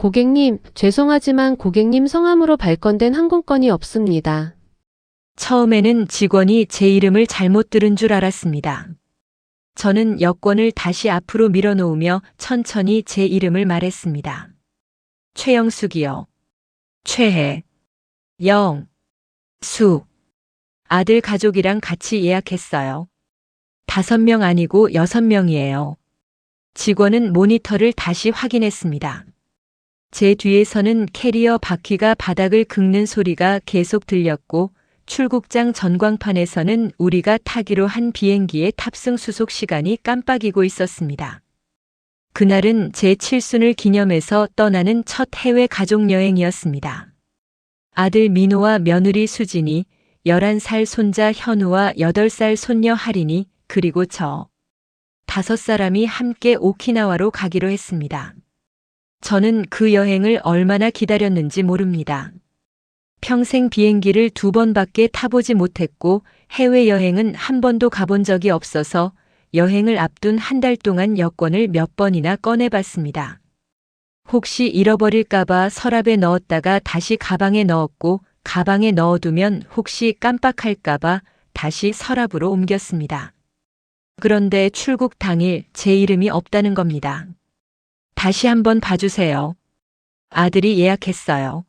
고객님, 죄송하지만 고객님 성함으로 발권된 항공권이 없습니다. 처음에는 직원이 제 이름을 잘못 들은 줄 알았습니다. 저는 여권을 다시 앞으로 밀어놓으며 천천히 제 이름을 말했습니다. 최영숙이요. 최혜. 영. 수. 아들 가족이랑 같이 예약했어요. 5명 아니고 6명이에요. 직원은 모니터를 다시 확인했습니다. 제 뒤에서는 캐리어 바퀴가 바닥을 긁는 소리가 계속 들렸고 출국장 전광판에서는 우리가 타기로 한 비행기의 탑승 수속 시간이 깜빡이고 있었습니다. 그날은 제 칠순을 기념해서 떠나는 첫 해외 가족여행이었습니다. 아들 민호와 며느리 수진이, 11살 손자 현우와 8살 손녀 하린이, 그리고 저 5사람이 함께 오키나와로 가기로 했습니다. 저는 그 여행을 얼마나 기다렸는지 모릅니다. 평생 비행기를 2번밖에 타보지 못했고 해외여행은 한 번도 가본 적이 없어서 여행을 앞둔 한 달 동안 여권을 몇 번이나 꺼내봤습니다. 혹시 잃어버릴까봐 서랍에 넣었다가 다시 가방에 넣었고 가방에 넣어두면 혹시 깜빡할까봐 다시 서랍으로 옮겼습니다. 그런데 출국 당일 제 이름이 없다는 겁니다. 다시 한번 봐주세요. 아들이 예약했어요.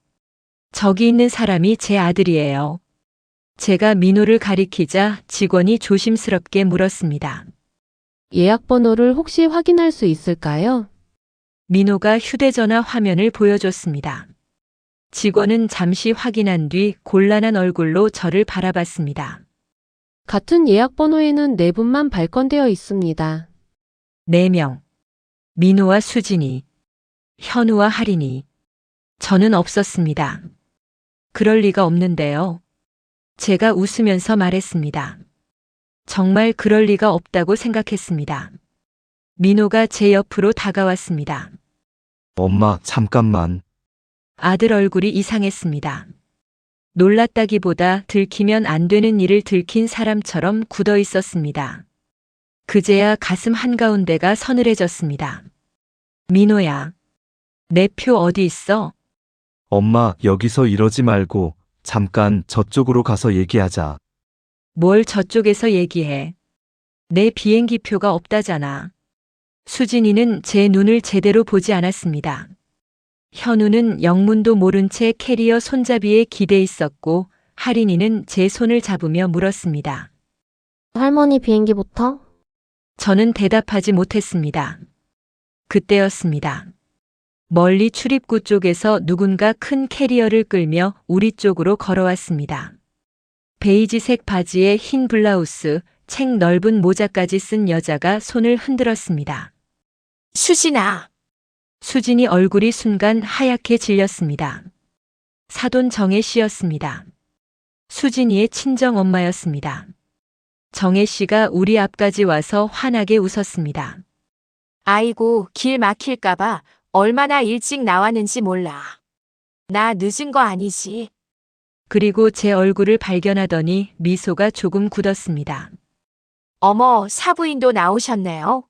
저기 있는 사람이 제 아들이에요. 제가 민호를 가리키자 직원이 조심스럽게 물었습니다. 예약 번호를 혹시 확인할 수 있을까요? 민호가 휴대전화 화면을 보여줬습니다. 직원은 잠시 확인한 뒤 곤란한 얼굴로 저를 바라봤습니다. 같은 예약 번호에는 4분만 발권되어 있습니다. 4명. 민호와 수진이, 현우와 하린이. 저는 없었습니다. 그럴 리가 없는데요. 제가 웃으면서 말했습니다. 정말 그럴 리가 없다고 생각했습니다. 민호가 제 옆으로 다가왔습니다. 엄마, 잠깐만. 아들 얼굴이 이상했습니다. 놀랐다기보다 들키면 안 되는 일을 들킨 사람처럼 굳어 있었습니다. 그제야 가슴 한가운데가 서늘해졌습니다. 민호야, 내 표 어디 있어? 엄마, 여기서 이러지 말고 잠깐 저쪽으로 가서 얘기하자. 뭘 저쪽에서 얘기해. 내 비행기 표가 없다잖아. 수진이는 제 눈을 제대로 보지 않았습니다. 현우는 영문도 모른 채 캐리어 손잡이에 기대 있었고 하린이는 제 손을 잡으며 물었습니다. 할머니 비행기부터? 저는 대답하지 못했습니다. 그때였습니다. 멀리 출입구 쪽에서 누군가 큰 캐리어를 끌며 우리 쪽으로 걸어왔습니다. 베이지색 바지에 흰 블라우스, 책 넓은 모자까지 쓴 여자가 손을 흔들었습니다. 수진아, 수진이 얼굴이 순간 하얗게 질렸습니다. 사돈 정혜 씨였습니다. 수진이의 친정 엄마였습니다. 정혜 씨가 우리 앞까지 와서 환하게 웃었습니다. 아이고, 길 막힐까봐 얼마나 일찍 나왔는지 몰라. 나 늦은 거 아니지? 그리고 제 얼굴을 발견하더니 미소가 조금 굳었습니다. 어머, 사부인도 나오셨네요.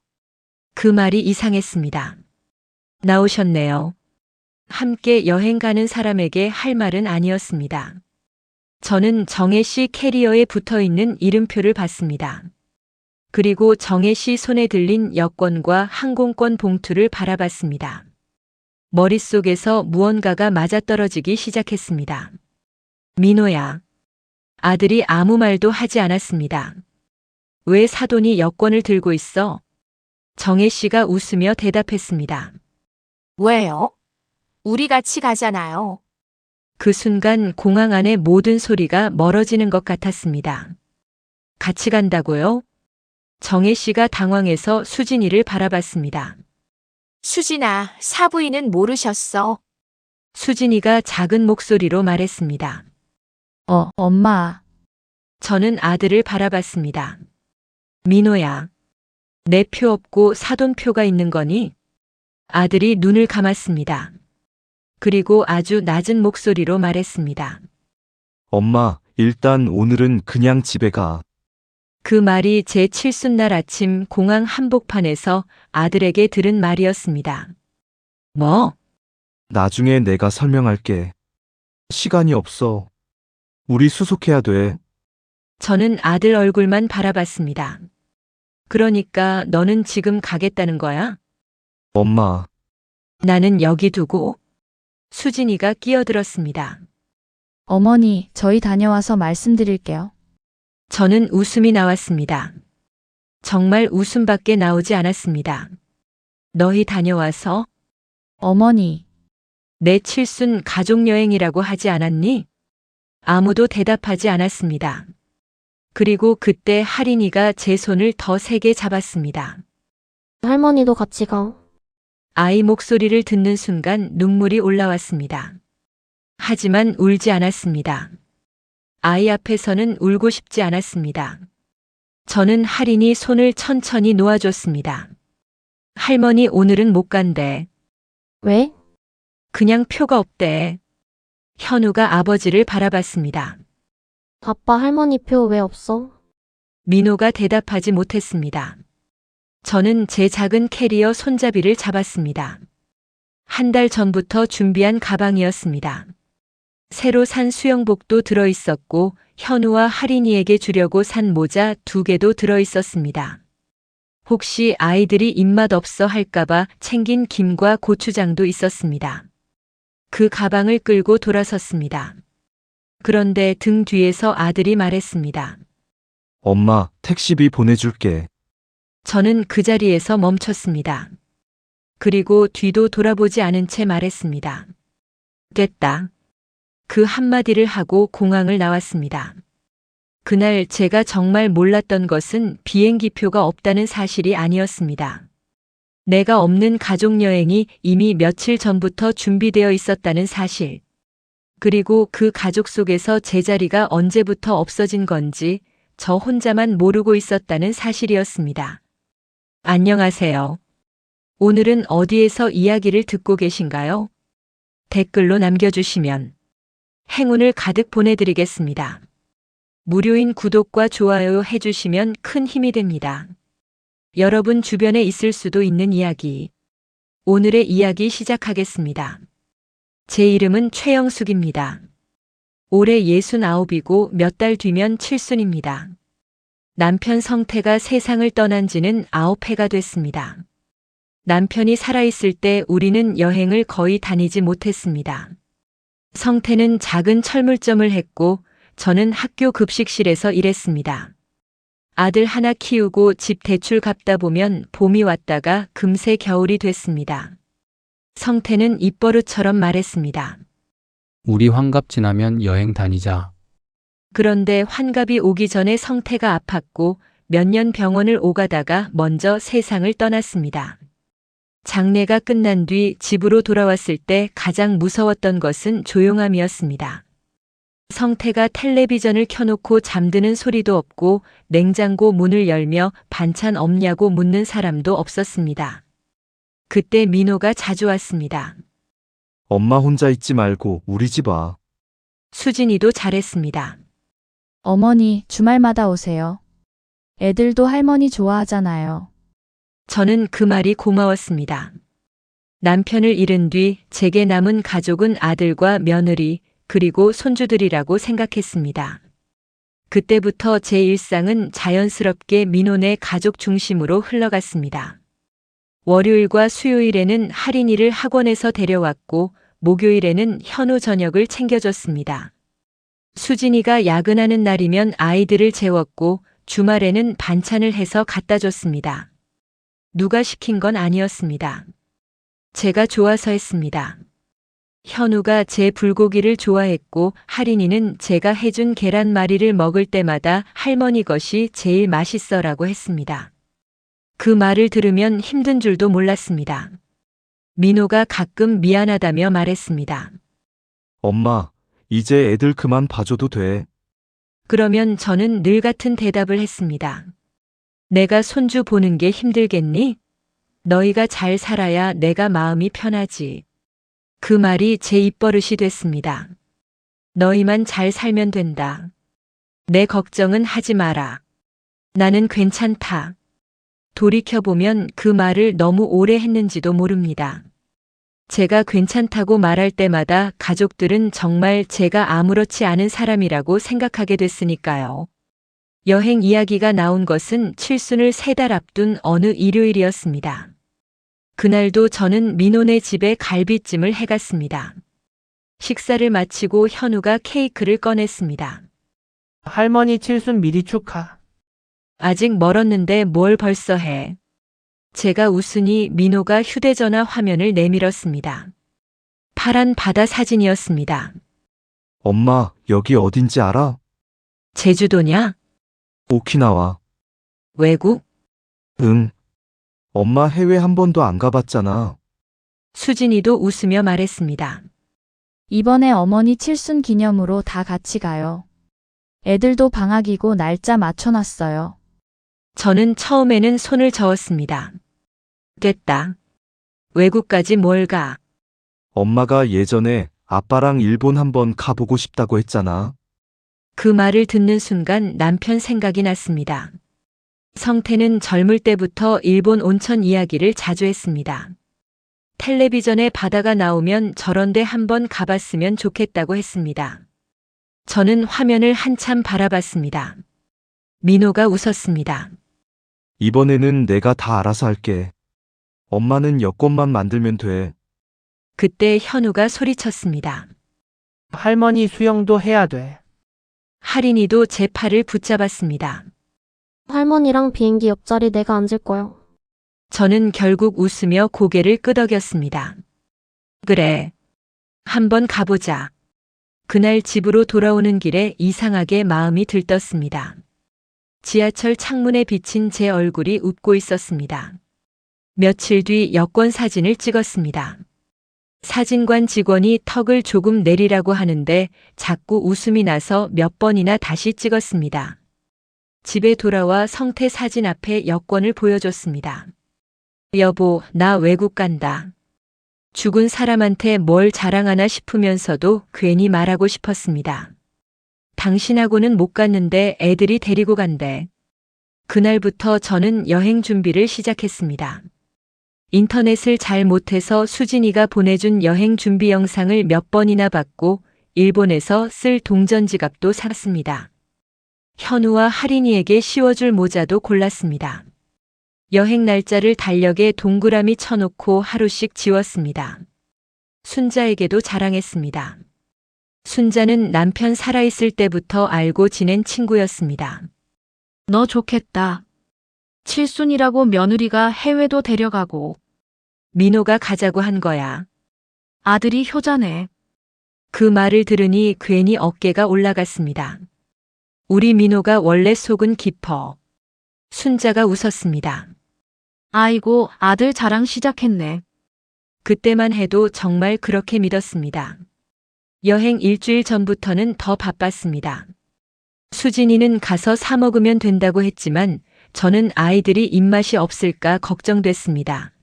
그 말이 이상했습니다. 나오셨네요. 함께 여행 가는 사람에게 할 말은 아니었습니다. 저는 정혜 씨 캐리어에 붙어 있는 이름표를 봤습니다. 그리고 정혜 씨 손에 들린 여권과 항공권 봉투를 바라봤습니다. 머릿속에서 무언가가 맞아떨어지기 시작했습니다. 민호야. 아들이 아무 말도 하지 않았습니다. 왜 사돈이 여권을 들고 있어? 정혜 씨가 웃으며 대답했습니다. 왜요? 우리 같이 가잖아요. 그 순간 공항 안의 모든 소리가 멀어지는 것 같았습니다. 같이 간다고요? 정혜 씨가 당황해서 수진이를 바라봤습니다. 수진아, 사부인은 모르셨어. 수진이가 작은 목소리로 말했습니다. 엄마. 저는 아들을 바라봤습니다. 민호야, 내 표 없고 사돈표가 있는 거니? 아들이 눈을 감았습니다. 그리고 아주 낮은 목소리로 말했습니다. 엄마, 일단 오늘은 그냥 집에 가. 그 말이 제 칠순날 아침 공항 한복판에서 아들에게 들은 말이었습니다. 뭐? 나중에 내가 설명할게. 시간이 없어. 우리 수속해야 돼. 저는 아들 얼굴만 바라봤습니다. 그러니까 너는 지금 가겠다는 거야? 엄마, 나는 여기 두고. 수진이가 끼어들었습니다. 어머니, 저희 다녀와서 말씀드릴게요. 저는 웃음이 나왔습니다. 정말 웃음밖에 나오지 않았습니다. 너희 다녀와서? 어머니, 내 칠순 가족여행이라고 하지 않았니? 아무도 대답하지 않았습니다. 그리고 그때 할인이가 제 손을 더 세게 잡았습니다. 할머니도 같이 가. 아이 목소리를 듣는 순간 눈물이 올라왔습니다. 하지만 울지 않았습니다. 아이 앞에서는 울고 싶지 않았습니다. 저는 할인이 손을 천천히 놓아줬습니다. 할머니 오늘은 못 간대. 왜? 그냥 표가 없대. 현우가 아버지를 바라봤습니다. 아빠 할머니 표 왜 없어? 민호가 대답하지 못했습니다. 저는 제 작은 캐리어 손잡이를 잡았습니다. 한 달 전부터 준비한 가방이었습니다. 새로 산 수영복도 들어있었고 현우와 할인이에게 주려고 산 모자 2개도 들어있었습니다. 혹시 아이들이 입맛 없어 할까봐 챙긴 김과 고추장도 있었습니다. 그 가방을 끌고 돌아섰습니다. 그런데 등 뒤에서 아들이 말했습니다. 엄마, 택시비 보내줄게. 저는 그 자리에서 멈췄습니다. 그리고 뒤도 돌아보지 않은 채 말했습니다. 됐다. 그 한마디를 하고 공항을 나왔습니다. 그날 제가 정말 몰랐던 것은 비행기표가 없다는 사실이 아니었습니다. 내가 없는 가족여행이 이미 며칠 전부터 준비되어 있었다는 사실. 그리고 그 가족 속에서 제 자리가 언제부터 없어진 건지 저 혼자만 모르고 있었다는 사실이었습니다. 안녕하세요. 오늘은 어디에서 이야기를 듣고 계신가요? 댓글로 남겨주시면 행운을 가득 보내드리겠습니다. 무료인 구독과 좋아요 해주시면 큰 힘이 됩니다. 여러분 주변에 있을 수도 있는 이야기. 오늘의 이야기 시작하겠습니다. 제 이름은 최영숙입니다. 올해 69이고 몇 달 뒤면 칠순입니다. 남편 성태가 세상을 떠난 지는 9해가 됐습니다. 남편이 살아있을 때 우리는 여행을 거의 다니지 못했습니다. 성태는 작은 철물점을 했고 저는 학교 급식실에서 일했습니다. 아들 하나 키우고 집 대출 갚다 보면 봄이 왔다가 금세 겨울이 됐습니다. 성태는 입버릇처럼 말했습니다. 우리 환갑 지나면 여행 다니자. 그런데 환갑이 오기 전에 성태가 아팠고 몇 년 병원을 오가다가 먼저 세상을 떠났습니다. 장례가 끝난 뒤 집으로 돌아왔을 때 가장 무서웠던 것은 조용함이었습니다. 성태가 텔레비전을 켜놓고 잠드는 소리도 없고 냉장고 문을 열며 반찬 없냐고 묻는 사람도 없었습니다. 그때 민호가 자주 왔습니다. 엄마 혼자 있지 말고 우리 집 와. 수진이도 잘했습니다. 어머니, 주말마다 오세요. 애들도 할머니 좋아하잖아요. 저는 그 말이 고마웠습니다. 남편을 잃은 뒤 제게 남은 가족은 아들과 며느리 그리고 손주들이라고 생각했습니다. 그때부터 제 일상은 자연스럽게 민호네 가족 중심으로 흘러갔습니다. 월요일과 수요일에는 할인이를 학원에서 데려왔고 목요일에는 현우 저녁을 챙겨줬습니다. 수진이가 야근하는 날이면 아이들을 재웠고 주말에는 반찬을 해서 갖다 줬습니다. 누가 시킨 건 아니었습니다. 제가 좋아서 했습니다. 현우가 제 불고기를 좋아했고 할인이는 제가 해준 계란말이를 먹을 때마다 할머니 것이 제일 맛있어라고 했습니다. 그 말을 들으면 힘든 줄도 몰랐습니다. 민호가 가끔 미안하다며 말했습니다. 엄마, 이제 애들 그만 봐줘도 돼. 그러면 저는 늘 같은 대답을 했습니다. 내가 손주 보는 게 힘들겠니? 너희가 잘 살아야 내가 마음이 편하지. 그 말이 제 입버릇이 됐습니다. 너희만 잘 살면 된다. 내 걱정은 하지 마라. 나는 괜찮다. 돌이켜보면 그 말을 너무 오래 했는지도 모릅니다. 제가 괜찮다고 말할 때마다 가족들은 정말 제가 아무렇지 않은 사람이라고 생각하게 됐으니까요. 여행 이야기가 나온 것은 칠순을 3달 앞둔 어느 일요일이었습니다. 그날도 저는 민호네 집에 갈비찜을 해갔습니다. 식사를 마치고 현우가 케이크를 꺼냈습니다. 할머니 칠순 미리 축하. 아직 멀었는데 뭘 벌써 해. 제가 웃으니 민호가 휴대전화 화면을 내밀었습니다. 파란 바다 사진이었습니다. 엄마, 여기 어딘지 알아? 제주도냐? 오키나와. 외국? 응. 엄마 해외 한 번도 안 가봤잖아. 수진이도 웃으며 말했습니다. 이번에 어머니 칠순 기념으로 다 같이 가요. 애들도 방학이고 날짜 맞춰놨어요. 저는 처음에는 손을 저었습니다. 됐다. 외국까지 뭘 가? 엄마가 예전에 아빠랑 일본 한번 가보고 싶다고 했잖아. 그 말을 듣는 순간 남편 생각이 났습니다. 성태는 젊을 때부터 일본 온천 이야기를 자주 했습니다. 텔레비전에 바다가 나오면 저런데 한번 가봤으면 좋겠다고 했습니다. 저는 화면을 한참 바라봤습니다. 민호가 웃었습니다. 이번에는 내가 다 알아서 할게. 엄마는 여권만 만들면 돼. 그때 현우가 소리쳤습니다. 할머니 수영도 해야 돼. 할인이도 제 팔을 붙잡았습니다. 할머니랑 비행기 옆자리 내가 앉을 거야. 저는 결국 웃으며 고개를 끄덕였습니다. 그래. 한번 가보자. 그날 집으로 돌아오는 길에 이상하게 마음이 들떴습니다. 지하철 창문에 비친 제 얼굴이 웃고 있었습니다. 며칠 뒤 여권 사진을 찍었습니다. 사진관 직원이 턱을 조금 내리라고 하는데 자꾸 웃음이 나서 몇 번이나 다시 찍었습니다. 집에 돌아와 성태 사진 앞에 여권을 보여줬습니다. 여보, 나 외국 간다. 죽은 사람한테 뭘 자랑하나 싶으면서도 괜히 말하고 싶었습니다. 당신하고는 못 갔는데 애들이 데리고 간대. 그날부터 저는 여행 준비를 시작했습니다. 인터넷을 잘 못해서 수진이가 보내준 여행 준비 영상을 몇 번이나 봤고 일본에서 쓸 동전 지갑도 샀습니다. 현우와 할인이에게 씌워줄 모자도 골랐습니다. 여행 날짜를 달력에 동그라미 쳐놓고 하루씩 지웠습니다. 순자에게도 자랑했습니다. 순자는 남편 살아있을 때부터 알고 지낸 친구였습니다. 너 좋겠다. 칠순이라고 며느리가 해외도 데려가고 민호가 가자고 한 거야. 아들이 효자네. 그 말을 들으니 괜히 어깨가 올라갔습니다. 우리 민호가 원래 속은 깊어. 순자가 웃었습니다. 아이고, 아들 자랑 시작했네. 그때만 해도 정말 그렇게 믿었습니다. 여행 일주일 전부터는 더 바빴습니다. 수진이는 가서 사 먹으면 된다고 했지만 저는 아이들이 입맛이 없을까 걱정됐습니다.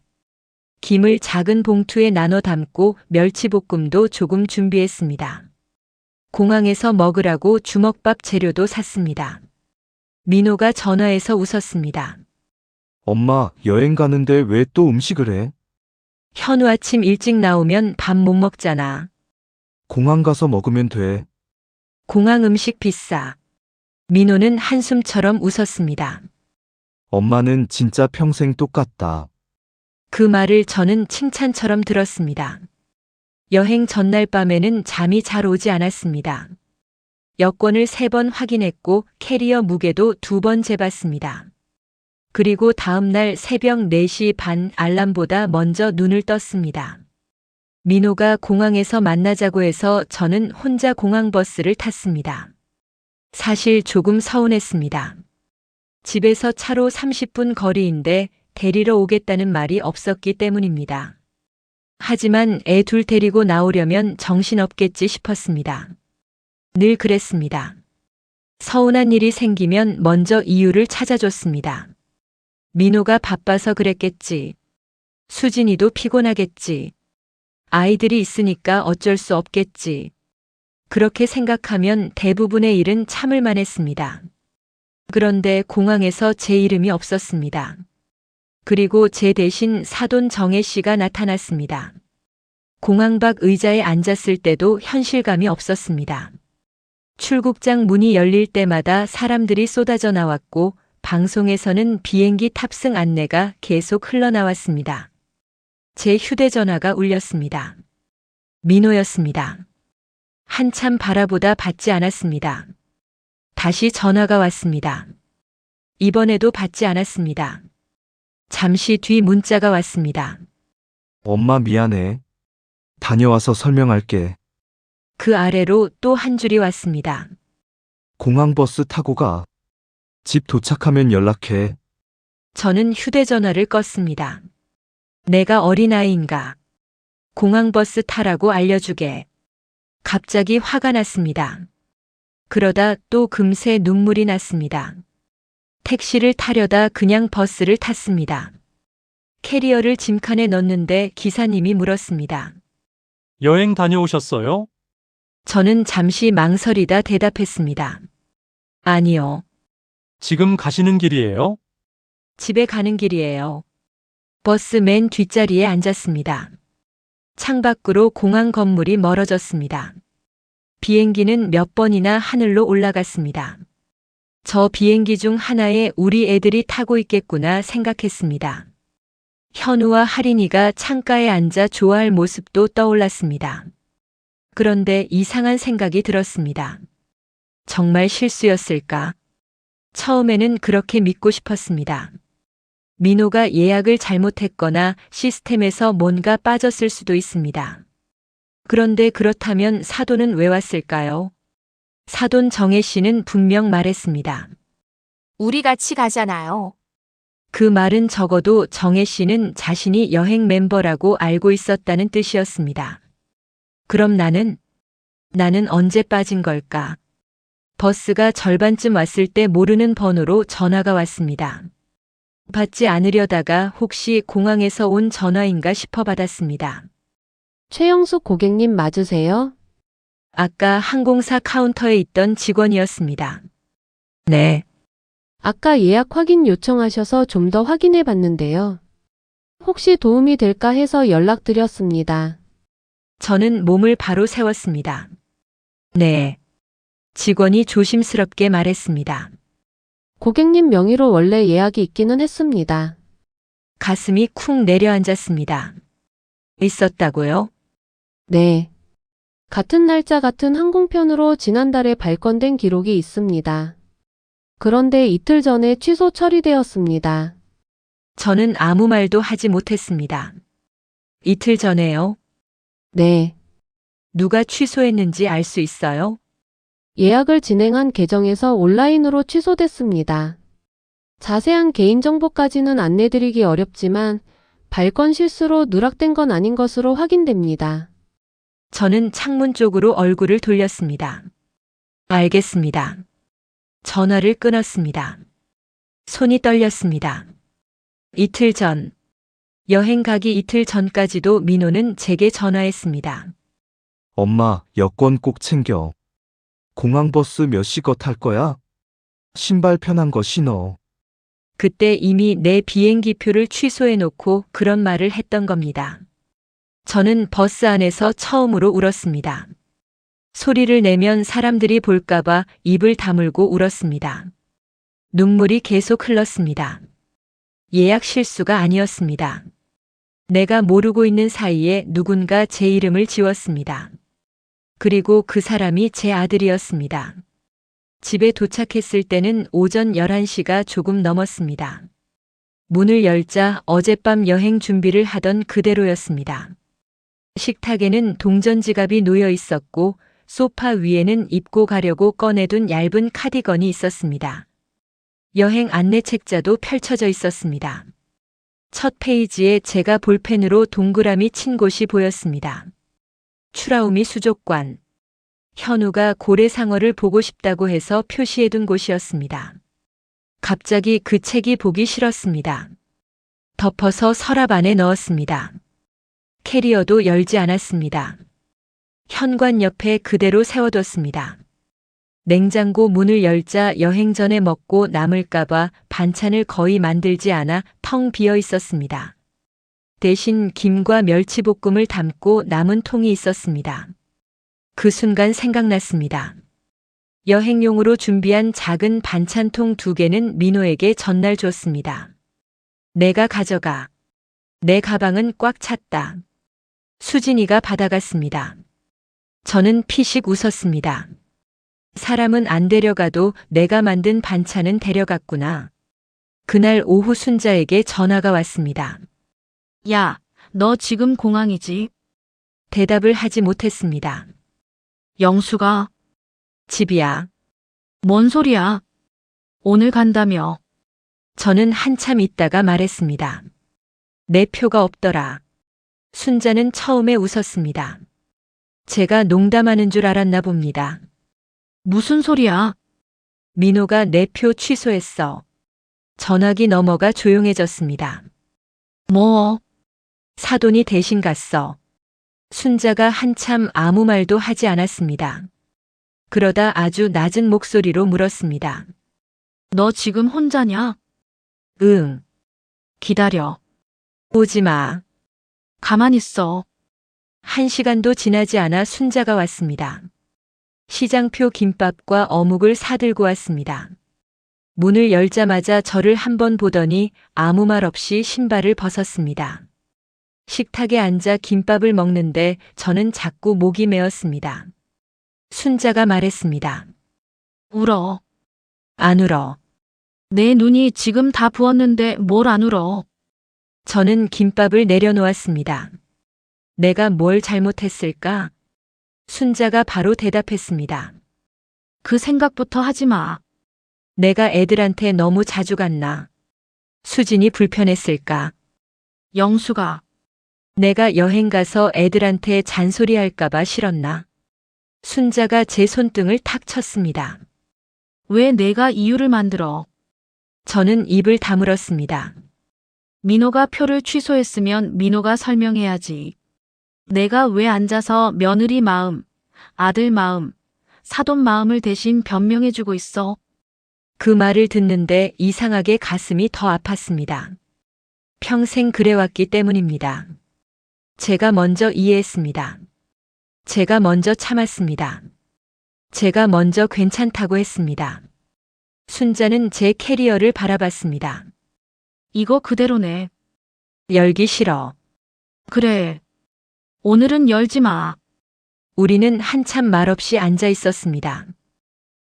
김을 작은 봉투에 나눠 담고 멸치볶음도 조금 준비했습니다. 공항에서 먹으라고 주먹밥 재료도 샀습니다. 민호가 전화해서 웃었습니다. 엄마, 여행 가는데 왜 또 음식을 해? 현우 아침 일찍 나오면 밥 못 먹잖아. 공항 가서 먹으면 돼. 공항 음식 비싸. 민호는 한숨처럼 웃었습니다. 엄마는 진짜 평생 똑같다. 그 말을 저는 칭찬처럼 들었습니다. 여행 전날 밤에는 잠이 잘 오지 않았습니다. 여권을 3번 확인했고 캐리어 무게도 2번 재봤습니다. 그리고 다음 날 새벽 4시 반 알람보다 먼저 눈을 떴습니다. 민호가 공항에서 만나자고 해서 저는 혼자 공항버스를 탔습니다. 사실 조금 서운했습니다. 집에서 차로 30분 거리인데 데리러 오겠다는 말이 없었기 때문입니다. 하지만 애 둘 데리고 나오려면 정신없겠지 싶었습니다. 늘 그랬습니다. 서운한 일이 생기면 먼저 이유를 찾아줬습니다. 민호가 바빠서 그랬겠지. 수진이도 피곤하겠지. 아이들이 있으니까 어쩔 수 없겠지. 그렇게 생각하면 대부분의 일은 참을만 했습니다. 그런데 공항에서 제 이름이 없었습니다. 그리고 제 대신 사돈 정혜 씨가 나타났습니다. 공항 밖 의자에 앉았을 때도 현실감이 없었습니다. 출국장 문이 열릴 때마다 사람들이 쏟아져 나왔고 방송에서는 비행기 탑승 안내가 계속 흘러나왔습니다. 제 휴대전화가 울렸습니다. 민호였습니다. 한참 바라보다 받지 않았습니다. 다시 전화가 왔습니다. 이번에도 받지 않았습니다. 잠시 뒤 문자가 왔습니다. 엄마 미안해. 다녀와서 설명할게. 그 아래로 또 한 줄이 왔습니다. 공항버스 타고 가. 집 도착하면 연락해. 저는 휴대전화를 껐습니다. 내가 어린아이인가? 공항버스 타라고 알려주게. 갑자기 화가 났습니다. 그러다 또 금세 눈물이 났습니다. 택시를 타려다 그냥 버스를 탔습니다. 캐리어를 짐칸에 넣는데 기사님이 물었습니다. 여행 다녀오셨어요? 저는 잠시 망설이다 대답했습니다. 아니요. 지금 가시는 길이에요? 집에 가는 길이에요. 버스 맨 뒷자리에 앉았습니다. 창밖으로 공항 건물이 멀어졌습니다. 비행기는 몇 번이나 하늘로 올라갔습니다. 저 비행기 중 하나에 우리 애들이 타고 있겠구나 생각했습니다. 현우와 하린이가 창가에 앉아 좋아할 모습도 떠올랐습니다. 그런데 이상한 생각이 들었습니다. 정말 실수였을까? 처음에는 그렇게 믿고 싶었습니다. 민호가 예약을 잘못했거나 시스템에서 뭔가 빠졌을 수도 있습니다. 그런데 그렇다면 사돈은 왜 왔을까요? 사돈 정혜 씨는 분명 말했습니다. 우리 같이 가잖아요. 그 말은 적어도 정혜 씨는 자신이 여행 멤버라고 알고 있었다는 뜻이었습니다. 그럼 나는 언제 빠진 걸까? 버스가 절반쯤 왔을 때 모르는 번호로 전화가 왔습니다. 받지 않으려다가 혹시 공항에서 온 전화인가 싶어 받았습니다. 최영숙 고객님 맞으세요? 아까 항공사 카운터에 있던 직원이었습니다. 네. 아까 예약 확인 요청하셔서 좀 더 확인해 봤는데요. 혹시 도움이 될까 해서 연락드렸습니다. 저는 몸을 바로 세웠습니다. 네. 직원이 조심스럽게 말했습니다. 고객님 명의로 원래 예약이 있기는 했습니다. 가슴이 쿵 내려앉았습니다. 있었다고요? 네. 같은 날짜 같은 항공편으로 지난달에 발권된 기록이 있습니다. 그런데 이틀 전에 취소 처리되었습니다. 저는 아무 말도 하지 못했습니다. 이틀 전에요? 네. 누가 취소했는지 알 수 있어요? 예약을 진행한 계정에서 온라인으로 취소됐습니다. 자세한 개인정보까지는 안내드리기 어렵지만 발권 실수로 누락된 건 아닌 것으로 확인됩니다. 저는 창문 쪽으로 얼굴을 돌렸습니다. 알겠습니다. 전화를 끊었습니다. 손이 떨렸습니다. 이틀 전, 여행 가기 이틀 전까지도 민호는 제게 전화했습니다. 엄마, 여권 꼭 챙겨. 공항버스 몇 시 거 탈 거야? 신발 편한 거 신어. 그때 이미 내 비행기표를 취소해놓고 그런 말을 했던 겁니다. 저는 버스 안에서 처음으로 울었습니다. 소리를 내면 사람들이 볼까봐 입을 다물고 울었습니다. 눈물이 계속 흘렀습니다. 예약 실수가 아니었습니다. 내가 모르고 있는 사이에 누군가 제 이름을 지웠습니다. 그리고 그 사람이 제 아들이었습니다. 집에 도착했을 때는 오전 11시가 조금 넘었습니다. 문을 열자 어젯밤 여행 준비를 하던 그대로였습니다. 식탁에는 동전 지갑이 놓여 있었고 소파 위에는 입고 가려고 꺼내둔 얇은 카디건이 있었습니다. 여행 안내 책자도 펼쳐져 있었습니다. 첫 페이지에 제가 볼펜으로 동그라미 친 곳이 보였습니다. 추라우미 수족관. 현우가 고래상어를 보고 싶다고 해서 표시해둔 곳이었습니다. 갑자기 그 책이 보기 싫었습니다. 덮어서 서랍 안에 넣었습니다. 캐리어도 열지 않았습니다. 현관 옆에 그대로 세워뒀습니다. 냉장고 문을 열자 여행 전에 먹고 남을까봐 반찬을 거의 만들지 않아 텅 비어 있었습니다. 대신 김과 멸치볶음을 담고 남은 통이 있었습니다. 그 순간 생각났습니다. 여행용으로 준비한 작은 반찬통 2개는 민호에게 전날 줬습니다. 내가 가져가. 내 가방은 꽉 찼다. 수진이가 받아갔습니다. 저는 피식 웃었습니다. 사람은 안 데려가도 내가 만든 반찬은 데려갔구나. 그날 오후 순자에게 전화가 왔습니다. 야, 너 지금 공항이지? 대답을 하지 못했습니다. 영수가? 집이야. 뭔 소리야? 오늘 간다며. 저는 한참 있다가 말했습니다. 내 표가 없더라. 순자는 처음에 웃었습니다. 제가 농담하는 줄 알았나 봅니다. 무슨 소리야? 민호가 내 표 취소했어. 전화기 넘어가 조용해졌습니다. 뭐? 사돈이 대신 갔어. 순자가 한참 아무 말도 하지 않았습니다. 그러다 아주 낮은 목소리로 물었습니다. 너 지금 혼자냐? 응. 기다려. 오지 마. 가만 있어. 1시간도 지나지 않아 순자가 왔습니다. 시장표 김밥과 어묵을 사들고 왔습니다. 문을 열자마자 저를 한번 보더니 아무 말 없이 신발을 벗었습니다. 식탁에 앉아 김밥을 먹는데 저는 자꾸 목이 메었습니다. 순자가 말했습니다. 울어. 안 울어. 내 눈이 지금 다 부었는데 뭘 안 울어. 저는 김밥을 내려놓았습니다. 내가 뭘 잘못했을까? 순자가 바로 대답했습니다. 그 생각부터 하지 마. 내가 애들한테 너무 자주 갔나? 수진이 불편했을까? 영수가. 내가 여행 가서 애들한테 잔소리할까봐 싫었나? 순자가 제 손등을 탁 쳤습니다. 왜 내가 이유를 만들어? 저는 입을 다물었습니다. 민호가 표를 취소했으면 민호가 설명해야지. 내가 왜 앉아서 며느리 마음, 아들 마음, 사돈 마음을 대신 변명해주고 있어? 그 말을 듣는데 이상하게 가슴이 더 아팠습니다. 평생 그래왔기 때문입니다. 제가 먼저 이해했습니다. 제가 먼저 참았습니다. 제가 먼저 괜찮다고 했습니다. 순자는 제 캐리어를 바라봤습니다. 이거 그대로네. 열기 싫어. 그래. 오늘은 열지 마. 우리는 한참 말없이 앉아 있었습니다.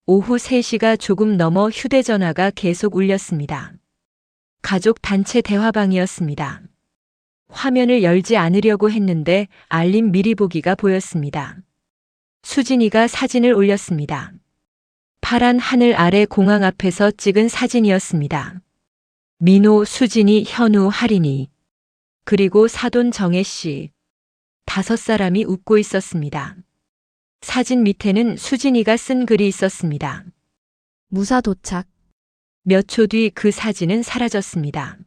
오후 3시가 조금 넘어 휴대전화가 계속 울렸습니다. 가족 단체 대화방이었습니다. 화면을 열지 않으려고 했는데 알림 미리 보기가 보였습니다. 수진이가 사진을 올렸습니다. 파란 하늘 아래 공항 앞에서 찍은 사진이었습니다. 민호, 수진이, 현우, 할인이, 그리고 사돈 정혜 씨. 5사람이 웃고 있었습니다. 사진 밑에는 수진이가 쓴 글이 있었습니다. 무사 도착. 몇 초 뒤 그 사진은 사라졌습니다.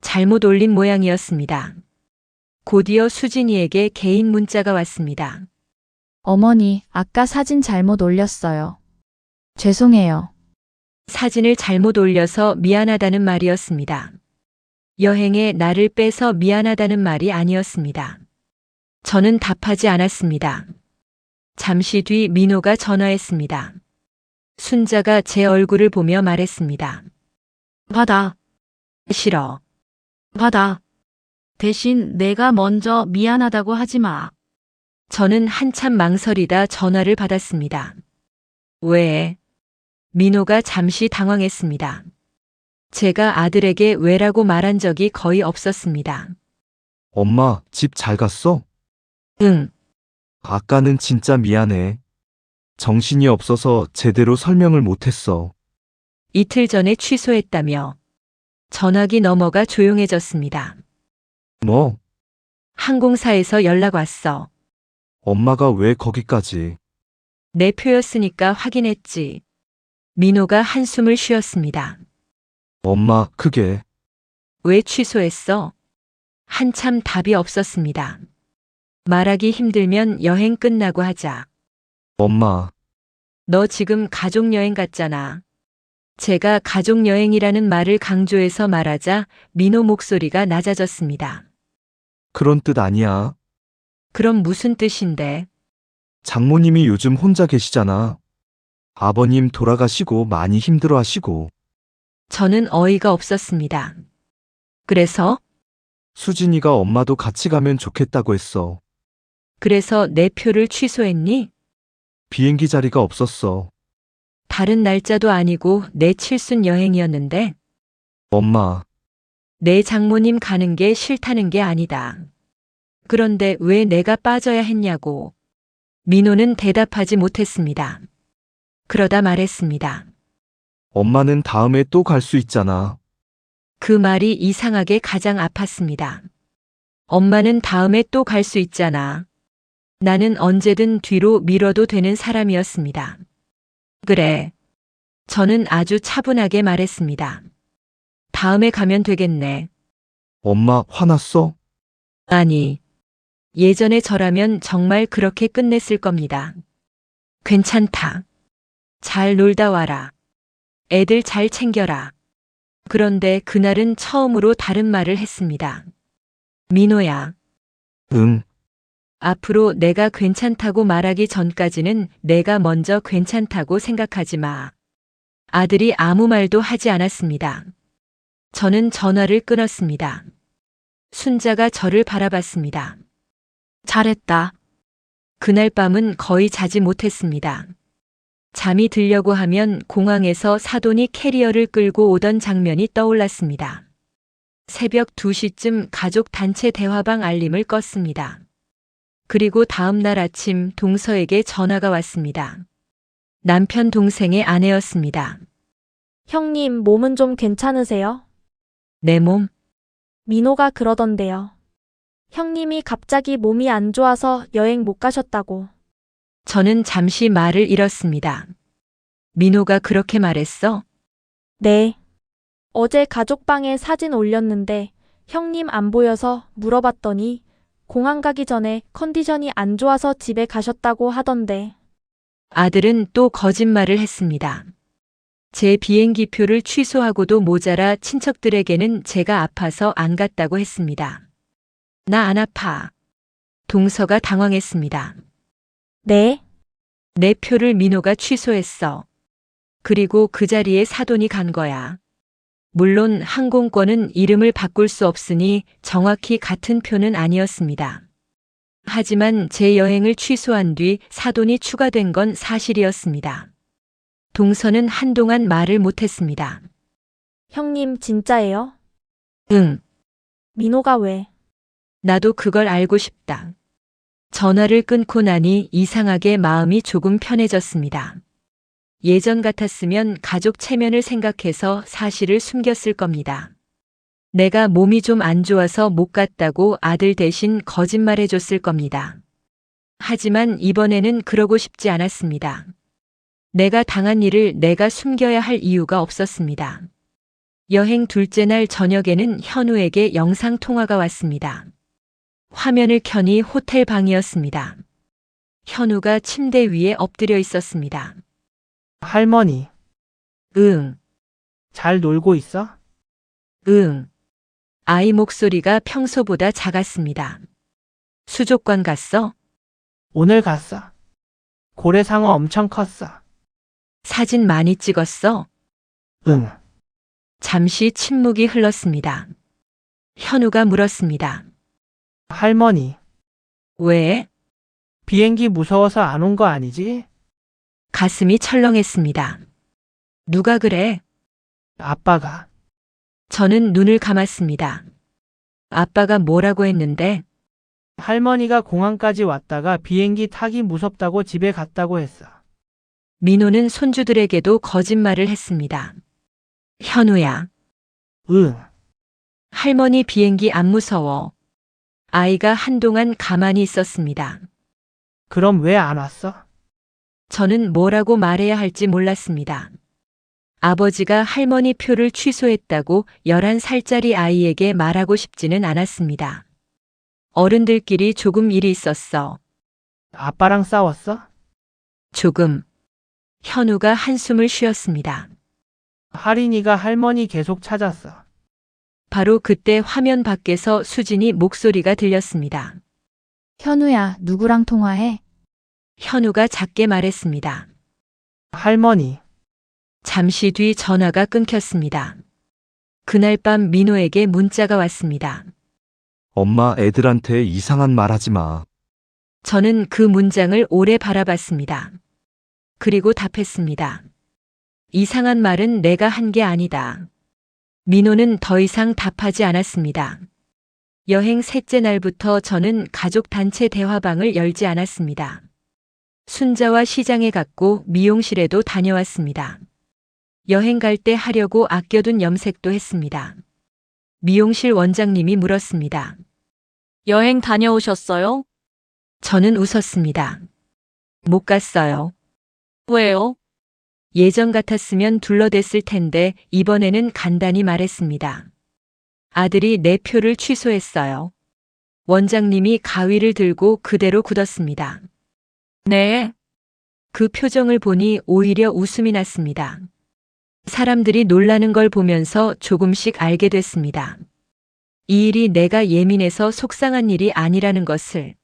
잘못 올린 모양이었습니다. 곧이어 수진이에게 개인 문자가 왔습니다. 어머니, 아까 사진 잘못 올렸어요. 죄송해요. 사진을 잘못 올려서 미안하다는 말이었습니다. 여행에 나를 빼서 미안하다는 말이 아니었습니다. 저는 답하지 않았습니다. 잠시 뒤 민호가 전화했습니다. 순자가 제 얼굴을 보며 말했습니다. 받아. 싫어. 받아. 대신 내가 먼저 미안하다고 하지 마. 저는 한참 망설이다 전화를 받았습니다. 왜? 민호가 잠시 당황했습니다. 제가 아들에게 왜라고 말한 적이 거의 없었습니다. 엄마, 집 잘 갔어? 응. 아까는 진짜 미안해. 정신이 없어서 제대로 설명을 못했어. 이틀 전에 취소했다며. 전화기 넘어가 조용해졌습니다. 뭐? 항공사에서 연락 왔어. 엄마가 왜 거기까지? 내 표였으니까 확인했지. 민호가 한숨을 쉬었습니다. 엄마, 그게. 왜 취소했어? 한참 답이 없었습니다. 말하기 힘들면 여행 끝나고 하자. 엄마, 너 지금 가족여행 갔잖아. 제가 가족여행이라는 말을 강조해서 말하자 민호 목소리가 낮아졌습니다. 그런 뜻 아니야. 그럼 무슨 뜻인데? 장모님이 요즘 혼자 계시잖아. 아버님 돌아가시고 많이 힘들어 하시고. 저는 어이가 없었습니다. 그래서 수진이가 엄마도 같이 가면 좋겠다고 했어. 내 표를 취소했니? 비행기 자리가 없었어. 다른 날짜도 아니고 내 칠순 여행이었는데 엄마, 내 장모님 가는 게 싫다는 게 아니다. 그런데 왜 내가 빠져야 했냐고. 민호는 대답하지 못했습니다. 그러다 말했습니다. 엄마는 다음에 또 갈 수 있잖아. 그 말이 이상하게 가장 아팠습니다. 엄마는 다음에 또 갈 수 있잖아. 나는 언제든 뒤로 미뤄도 되는 사람이었습니다. 그래. 저는 아주 차분하게 말했습니다. 다음에 가면 되겠네. 엄마 화났어? 아니, 예전에 저라면 정말 그렇게 끝냈을 겁니다. 괜찮다. 잘 놀다 와라. 애들 잘 챙겨라. 그런데 그날은 처음으로 다른 말을 했습니다. 민호야, 응, 앞으로 내가 괜찮다고 말하기 전까지는 내가 먼저 괜찮다고 생각하지 마. 아들이 아무 말도 하지 않았습니다. 저는 전화를 끊었습니다. 순자가 저를 바라봤습니다. 잘했다. 그날 밤은 거의 자지 못했습니다. 잠이 들려고 하면 공항에서 사돈이 캐리어를 끌고 오던 장면이 떠올랐습니다. 새벽 2시쯤 가족 단체 대화방 알림을 껐습니다. 그리고 다음 날 아침 동서에게 전화가 왔습니다. 남편 동생의 아내였습니다. 형님, 몸은 좀 괜찮으세요? 내 몸? 민호가 그러던데요. 형님이 갑자기 몸이 안 좋아서 여행 못 가셨다고. 저는 잠시 말을 잃었습니다. 민호가 그렇게 말했어? 네. 어제 가족방에 사진 올렸는데 형님 안 보여서 물어봤더니 공항 가기 전에 컨디션이 안 좋아서 집에 가셨다고 하던데. 아들은 또 거짓말을 했습니다. 제 비행기 표를 취소하고도 모자라 친척들에게는 제가 아파서 안 갔다고 했습니다. 나 안 아파. 동서가 당황했습니다. 네? 내 표를 민호가 취소했어. 그리고 그 자리에 사돈이 간 거야. 물론 항공권은 이름을 바꿀 수 없으니 정확히 같은 표는 아니었습니다. 하지만 제 여행을 취소한 뒤 사돈이 추가된 건 사실이었습니다. 동서는 한동안 말을 못했습니다. 형님 진짜예요? 응, 민호가 왜? 나도 그걸 알고 싶다. 전화를 끊고 나니 이상하게 마음이 조금 편해졌습니다. 예전 같았으면 가족 체면을 생각해서 사실을 숨겼을 겁니다. 내가 몸이 좀 안 좋아서 못 갔다고 아들 대신 거짓말해 줬을 겁니다. 하지만 이번에는 그러고 싶지 않았습니다. 내가 당한 일을 내가 숨겨야 할 이유가 없었습니다. 여행 둘째 날 저녁에는 현우에게 영상 통화가 왔습니다. 화면을 켜니 호텔 방이었습니다. 현우가 침대 위에 엎드려 있었습니다. 할머니, 응, 잘 놀고 있어? 응. 아이 목소리가 평소보다 작았습니다. 수족관 갔어? 오늘 갔어. 고래상어 엄청 컸어. 사진 많이 찍었어? 응. 잠시 침묵이 흘렀습니다. 현우가 물었습니다. 할머니, 왜? 비행기 무서워서 안 온 거 아니지? 가슴이 철렁했습니다. 누가 그래? 아빠가. 저는 눈을 감았습니다. 아빠가 뭐라고 했는데? 할머니가 공항까지 왔다가 비행기 타기 무섭다고 집에 갔다고 했어. 민호는 손주들에게도 거짓말을 했습니다. 현우야, 응. 할머니 비행기 안 무서워. 아이가 한동안 가만히 있었습니다. 그럼 왜 안 왔어? 저는 뭐라고 말해야 할지 몰랐습니다. 아버지가 할머니 표를 취소했다고 11살짜리 아이에게 말하고 싶지는 않았습니다. 어른들끼리 조금 일이 있었어. 아빠랑 싸웠어? 조금. 현우가 한숨을 쉬었습니다. 할인이가 할머니 계속 찾았어. 바로 그때 화면 밖에서 수진이 목소리가 들렸습니다. 현우야, 누구랑 통화해? 현우가 작게 말했습니다. 할머니. 잠시 뒤 전화가 끊겼습니다. 그날 밤 민호에게 문자가 왔습니다. 엄마 애들한테 이상한 말 하지 마. 저는 그 문장을 오래 바라봤습니다. 그리고 답했습니다. 이상한 말은 내가 한 게 아니다. 민호는 더 이상 답하지 않았습니다. 여행 셋째 날부터 저는 가족 단체 대화방을 열지 않았습니다. 순자와 시장에 갔고 미용실에도 다녀왔습니다. 여행 갈 때 하려고 아껴둔 염색도 했습니다. 미용실 원장님이 물었습니다. 여행 다녀오셨어요? 저는 웃었습니다. 못 갔어요. 왜요? 예전 같았으면 둘러댔을 텐데 이번에는 간단히 말했습니다. 아들이 내 표를 취소했어요. 원장님이 가위를 들고 그대로 굳었습니다. 네. 그 표정을 보니 오히려 웃음이 났습니다. 사람들이 놀라는 걸 보면서 조금씩 알게 됐습니다. 이 일이 내가 예민해서 속상한 일이 아니라는 것을,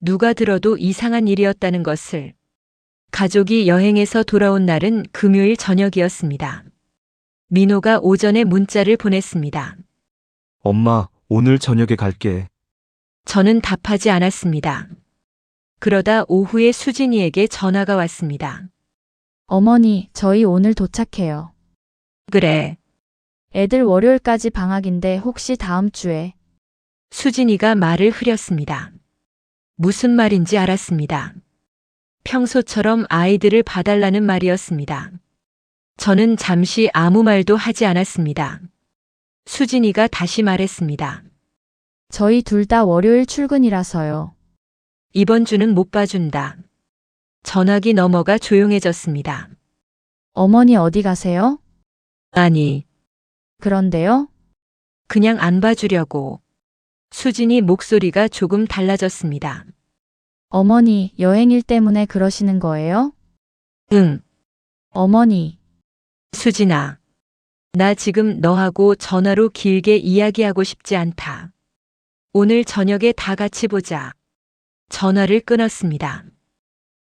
누가 들어도 이상한 일이었다는 것을. 가족이 여행에서 돌아온 날은 금요일 저녁이었습니다. 민호가 오전에 문자를 보냈습니다. 엄마, 오늘 저녁에 갈게. 저는 답하지 않았습니다. 그러다 오후에 수진이에게 전화가 왔습니다. 어머니, 저희 오늘 도착해요. 그래. 애들 월요일까지 방학인데 혹시 다음 주에? 수진이가 말을 흐렸습니다. 무슨 말인지 알았습니다. 평소처럼 아이들을 봐달라는 말이었습니다. 저는 잠시 아무 말도 하지 않았습니다. 수진이가 다시 말했습니다. 저희 둘 다 월요일 출근이라서요. 이번 주는 못 봐준다. 전화기 너머가 조용해졌습니다. 어머니 어디 가세요? 아니, 그런데요? 그냥 안 봐주려고. 수진이 목소리가 조금 달라졌습니다. 어머니, 여행일 때문에 그러시는 거예요? 응, 어머니, 수진아. 나 지금 너하고 전화로 길게 이야기하고 싶지 않다. 오늘 저녁에 다 같이 보자. 전화를 끊었습니다.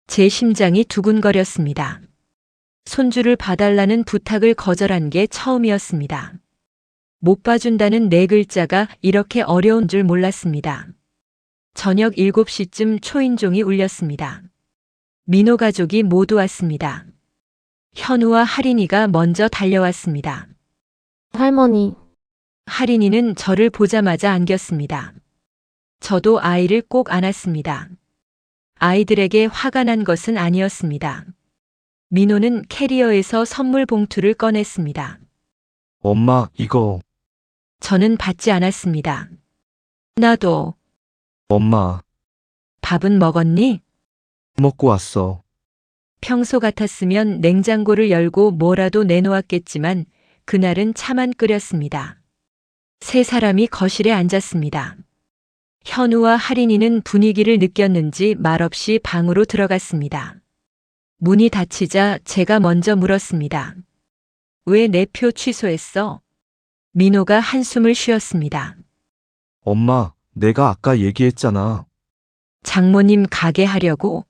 제 심장이 두근거렸습니다. 손주를 봐달라는 부탁을 거절한 게 처음이었습니다. 못 봐준다는 네 글자가 이렇게 어려운 줄 몰랐습니다. 저녁 7시쯤 초인종이 울렸습니다. 민호 가족이 모두 왔습니다. 현우와 하린이가 먼저 달려왔습니다. 할머니, 하린이는 저를 보자마자 안겼습니다. 저도 아이를 꼭 안았습니다. 아이들에게 화가 난 것은 아니었습니다. 민호는 캐리어에서 선물 봉투를 꺼냈습니다. 엄마, 이거. 저는 받지 않았습니다. 나도. 엄마, 밥은 먹었니? 먹고 왔어. 평소 같았으면 냉장고를 열고 뭐라도 내놓았겠지만 그날은 차만 끓였습니다. 세 사람이 거실에 앉았습니다. 현우와 하린이는 분위기를 느꼈는지 말없이 방으로 들어갔습니다. 문이 닫히자 제가 먼저 물었습니다. 왜 내 표 취소했어? 민호가 한숨을 쉬었습니다. 엄마, 내가 아까 얘기했잖아. 장모님 가게 하려고?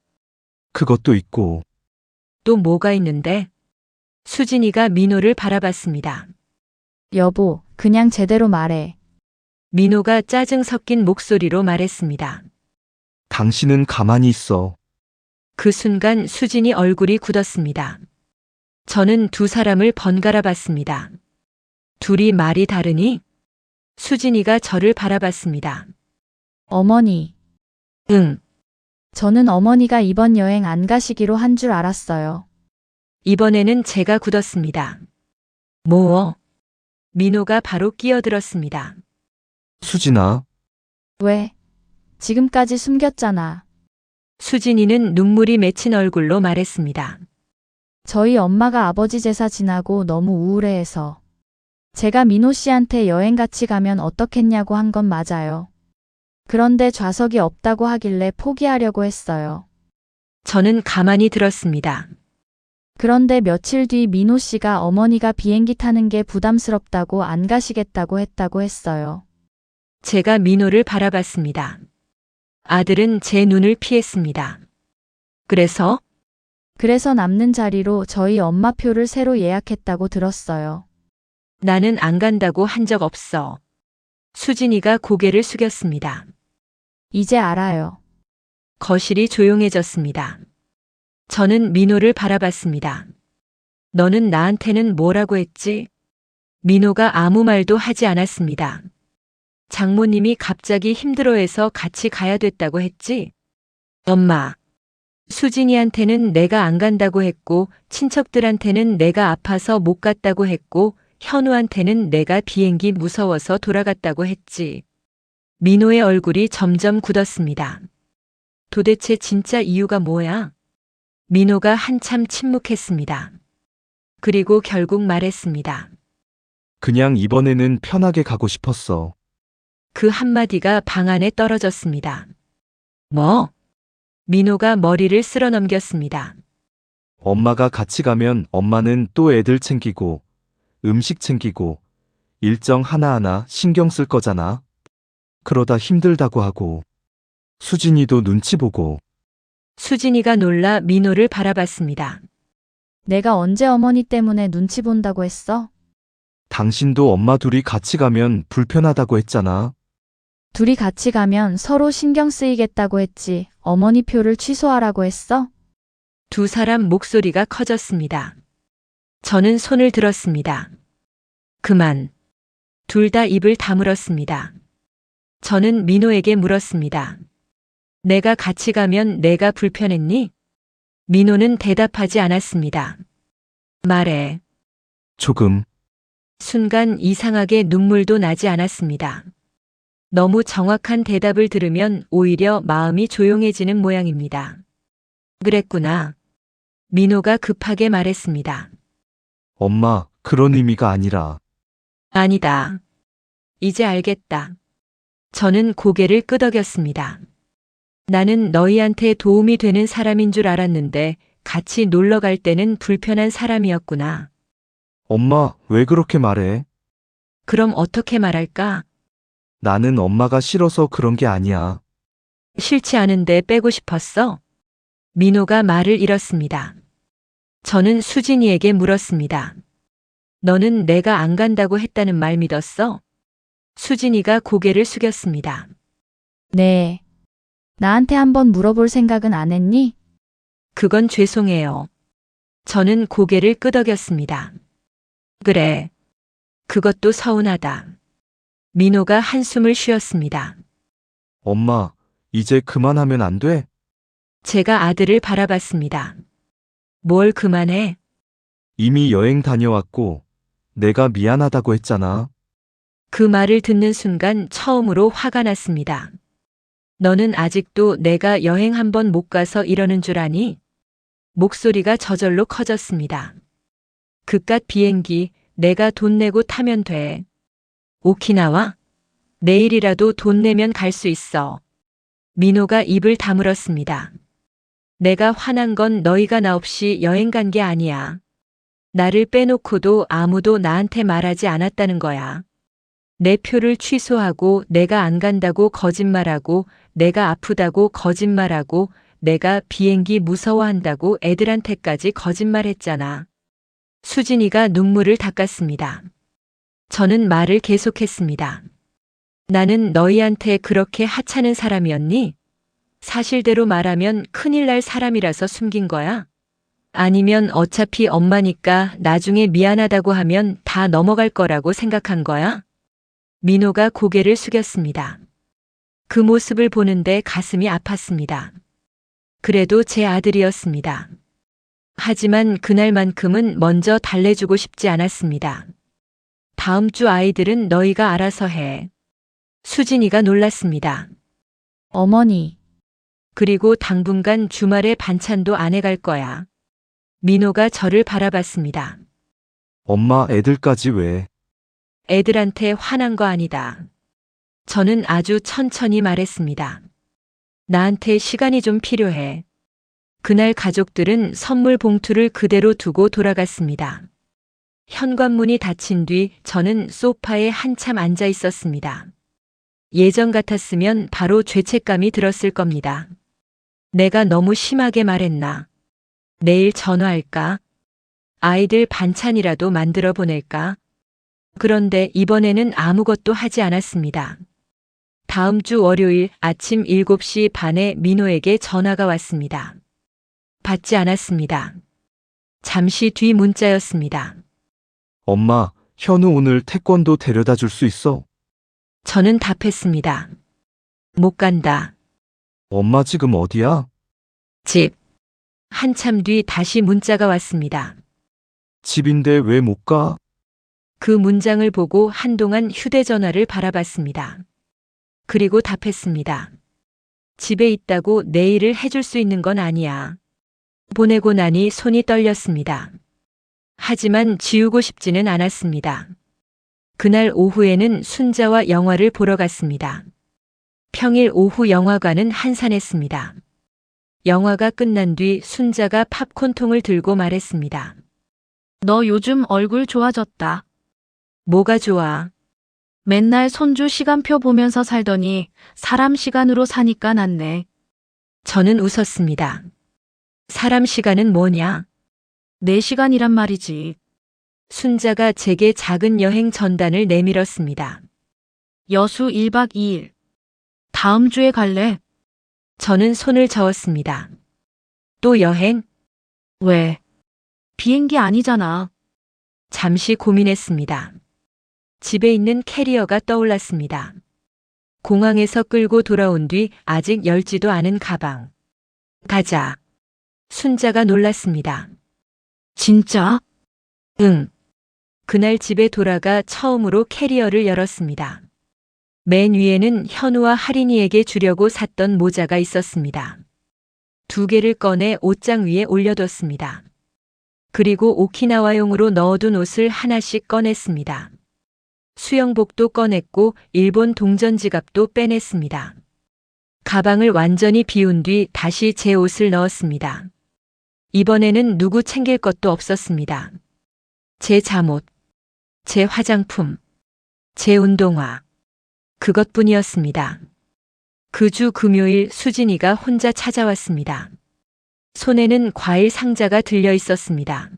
그것도 있고. 또 뭐가 있는데? 수진이가 민호를 바라봤습니다. 여보, 그냥 제대로 말해. 민호가 짜증 섞인 목소리로 말했습니다. 당신은 가만히 있어. 그 순간 수진이 얼굴이 굳었습니다. 저는 두 사람을 번갈아 봤습니다. 둘이 말이 다르니? 수진이가 저를 바라봤습니다. 어머니, 응, 저는 어머니가 이번 여행 안 가시기로 한 줄 알았어요. 이번에는 제가 굳었습니다. 뭐? 민호가 바로 끼어들었습니다. 수진아, 왜? 지금까지 숨겼잖아. 수진이는 눈물이 맺힌 얼굴로 말했습니다. 저희 엄마가 아버지 제사 지나고 너무 우울해해서. 제가 민호 씨한테 여행 같이 가면 어떻겠냐고 한 건 맞아요. 그런데 좌석이 없다고 하길래 포기하려고 했어요. 저는 가만히 들었습니다. 그런데 며칠 뒤 민호 씨가 어머니가 비행기 타는 게 부담스럽다고 안 가시겠다고 했다고 했어요. 제가 민호를 바라봤습니다. 아들은 제 눈을 피했습니다. 그래서 그래서 남는 자리로 저희 엄마 표를 새로 예약했다고 들었어요. 나는 안 간다고 한 적 없어. 수진이가 고개를 숙였습니다. 이제 알아요. 거실이 조용해졌습니다. 저는 민호를 바라봤습니다. 너는 나한테는 뭐라고 했지? 민호가 아무 말도 하지 않았습니다. 장모님이 갑자기 힘들어해서 같이 가야 됐다고 했지? 엄마, 수진이한테는 내가 안 간다고 했고, 친척들한테는 내가 아파서 못 갔다고 했고, 현우한테는 내가 비행기 무서워서 돌아갔다고 했지. 민호의 얼굴이 점점 굳었습니다. 도대체 진짜 이유가 뭐야? 민호가 한참 침묵했습니다. 그리고 결국 말했습니다. 그냥 이번에는 편하게 가고 싶었어. 그 한마디가 방 안에 떨어졌습니다. 뭐? 민호가 머리를 쓸어 넘겼습니다. 엄마가 같이 가면 엄마는 또 애들 챙기고, 음식 챙기고, 일정 하나하나 신경 쓸 거잖아. 그러다 힘들다고 하고, 수진이도 눈치 보고. 수진이가 놀라 민호를 바라봤습니다. 내가 언제 어머니 때문에 눈치 본다고 했어? 당신도 엄마 둘이 같이 가면 불편하다고 했잖아. 둘이 같이 가면 서로 신경 쓰이겠다고 했지. 어머니 표를 취소하라고 했어? 두 사람 목소리가 커졌습니다. 저는 손을 들었습니다. 그만. 둘 다 입을 다물었습니다. 저는 민호에게 물었습니다. 내가 같이 가면 내가 불편했니? 민호는 대답하지 않았습니다. 말해. 조금. 순간 이상하게 눈물도 나지 않았습니다. 너무 정확한 대답을 들으면 오히려 마음이 조용해지는 모양입니다. 그랬구나. 민호가 급하게 말했습니다. 엄마, 그런 의미가 아니라. 아니다. 이제 알겠다. 저는 고개를 끄덕였습니다. 나는 너희한테 도움이 되는 사람인 줄 알았는데 같이 놀러 갈 때는 불편한 사람이었구나. 엄마, 왜 그렇게 말해? 그럼 어떻게 말할까? 나는 엄마가 싫어서 그런 게 아니야. 싫지 않은데 빼고 싶었어? 민호가 말을 잃었습니다. 저는 수진이에게 물었습니다. 너는 내가 안 간다고 했다는 말 믿었어? 수진이가 고개를 숙였습니다. 네. 나한테 한번 물어볼 생각은 안 했니? 그건 죄송해요. 저는 고개를 끄덕였습니다. 그래. 그것도 서운하다. 민호가 한숨을 쉬었습니다. 엄마, 이제 그만하면 안 돼? 제가 아들을 바라봤습니다. 뭘 그만해? 이미 여행 다녀왔고, 내가 미안하다고 했잖아. 그 말을 듣는 순간 처음으로 화가 났습니다. 너는 아직도 내가 여행 한 번 못 가서 이러는 줄 아니? 목소리가 저절로 커졌습니다. 그깟 비행기 내가 돈 내고 타면 돼. 오키나와? 내일이라도 돈 내면 갈 수 있어. 민호가 입을 다물었습니다. 내가 화난 건 너희가 나 없이 여행 간 게 아니야. 나를 빼놓고도 아무도 나한테 말하지 않았다는 거야. 내 표를 취소하고 내가 안 간다고 거짓말하고 내가 아프다고 거짓말하고 내가 비행기 무서워한다고 애들한테까지 거짓말했잖아. 수진이가 눈물을 닦았습니다. 저는 말을 계속했습니다. 나는 너희한테 그렇게 하찮은 사람이었니? 사실대로 말하면 큰일 날 사람이라서 숨긴 거야? 아니면 어차피 엄마니까 나중에 미안하다고 하면 다 넘어갈 거라고 생각한 거야? 민호가 고개를 숙였습니다. 그 모습을 보는데 가슴이 아팠습니다. 그래도 제 아들이었습니다. 하지만 그날만큼은 먼저 달래주고 싶지 않았습니다. 다음 주 아이들은 너희가 알아서 해. 수진이가 놀랐습니다. 어머니. 그리고 당분간 주말에 반찬도 안 해갈 거야. 민호가 저를 바라봤습니다. 엄마, 애들까지 왜? 애들한테 화난 거 아니다. 저는 아주 천천히 말했습니다. 나한테 시간이 좀 필요해. 그날 가족들은 선물 봉투를 그대로 두고 돌아갔습니다. 현관문이 닫힌 뒤 저는 소파에 한참 앉아 있었습니다. 예전 같았으면 바로 죄책감이 들었을 겁니다. 내가 너무 심하게 말했나? 내일 전화할까? 아이들 반찬이라도 만들어 보낼까? 그런데 이번에는 아무것도 하지 않았습니다. 다음 주 월요일 아침 7시 반에 민호에게 전화가 왔습니다. 받지 않았습니다. 잠시 뒤 문자였습니다. 엄마, 현우 오늘 태권도 데려다 줄 수 있어? 저는 답했습니다. 못 간다. 엄마 지금 어디야? 집. 한참 뒤 다시 문자가 왔습니다. 집인데 왜 못 가? 그 문장을 보고 한동안 휴대전화를 바라봤습니다. 그리고 답했습니다. 집에 있다고 내일을 해줄 수 있는 건 아니야. 보내고 나니 손이 떨렸습니다. 하지만 지우고 싶지는 않았습니다. 그날 오후에는 순자와 영화를 보러 갔습니다. 평일 오후 영화관은 한산했습니다. 영화가 끝난 뒤 순자가 팝콘통을 들고 말했습니다. 너 요즘 얼굴 좋아졌다. 뭐가 좋아? 맨날 손주 시간표 보면서 살더니 사람 시간으로 사니까 낫네. 저는 웃었습니다. 사람 시간은 뭐냐? 내 시간이란 말이지. 순자가 제게 작은 여행 전단을 내밀었습니다. 여수 1박 2일. 다음 주에 갈래? 저는 손을 저었습니다. 또 여행? 왜? 비행기 아니잖아. 잠시 고민했습니다. 집에 있는 캐리어가 떠올랐습니다. 공항에서 끌고 돌아온 뒤 아직 열지도 않은 가방. 가자. 순자가 놀랐습니다. 진짜? 응. 그날 집에 돌아가 처음으로 캐리어를 열었습니다. 맨 위에는 현우와 하린이에게 주려고 샀던 모자가 있었습니다. 2개를 꺼내 옷장 위에 올려뒀습니다. 그리고 오키나와용으로 넣어둔 옷을 하나씩 꺼냈습니다. 수영복도 꺼냈고 일본 동전 지갑도 빼냈습니다. 가방을 완전히 비운 뒤 다시 제 옷을 넣었습니다. 이번에는 누구 챙길 것도 없었습니다. 제 잠옷, 제 화장품, 제 운동화. 그것뿐이었습니다. 그 주 금요일 수진이가 혼자 찾아왔습니다. 손에는 과일 상자가 들려 있었습니다.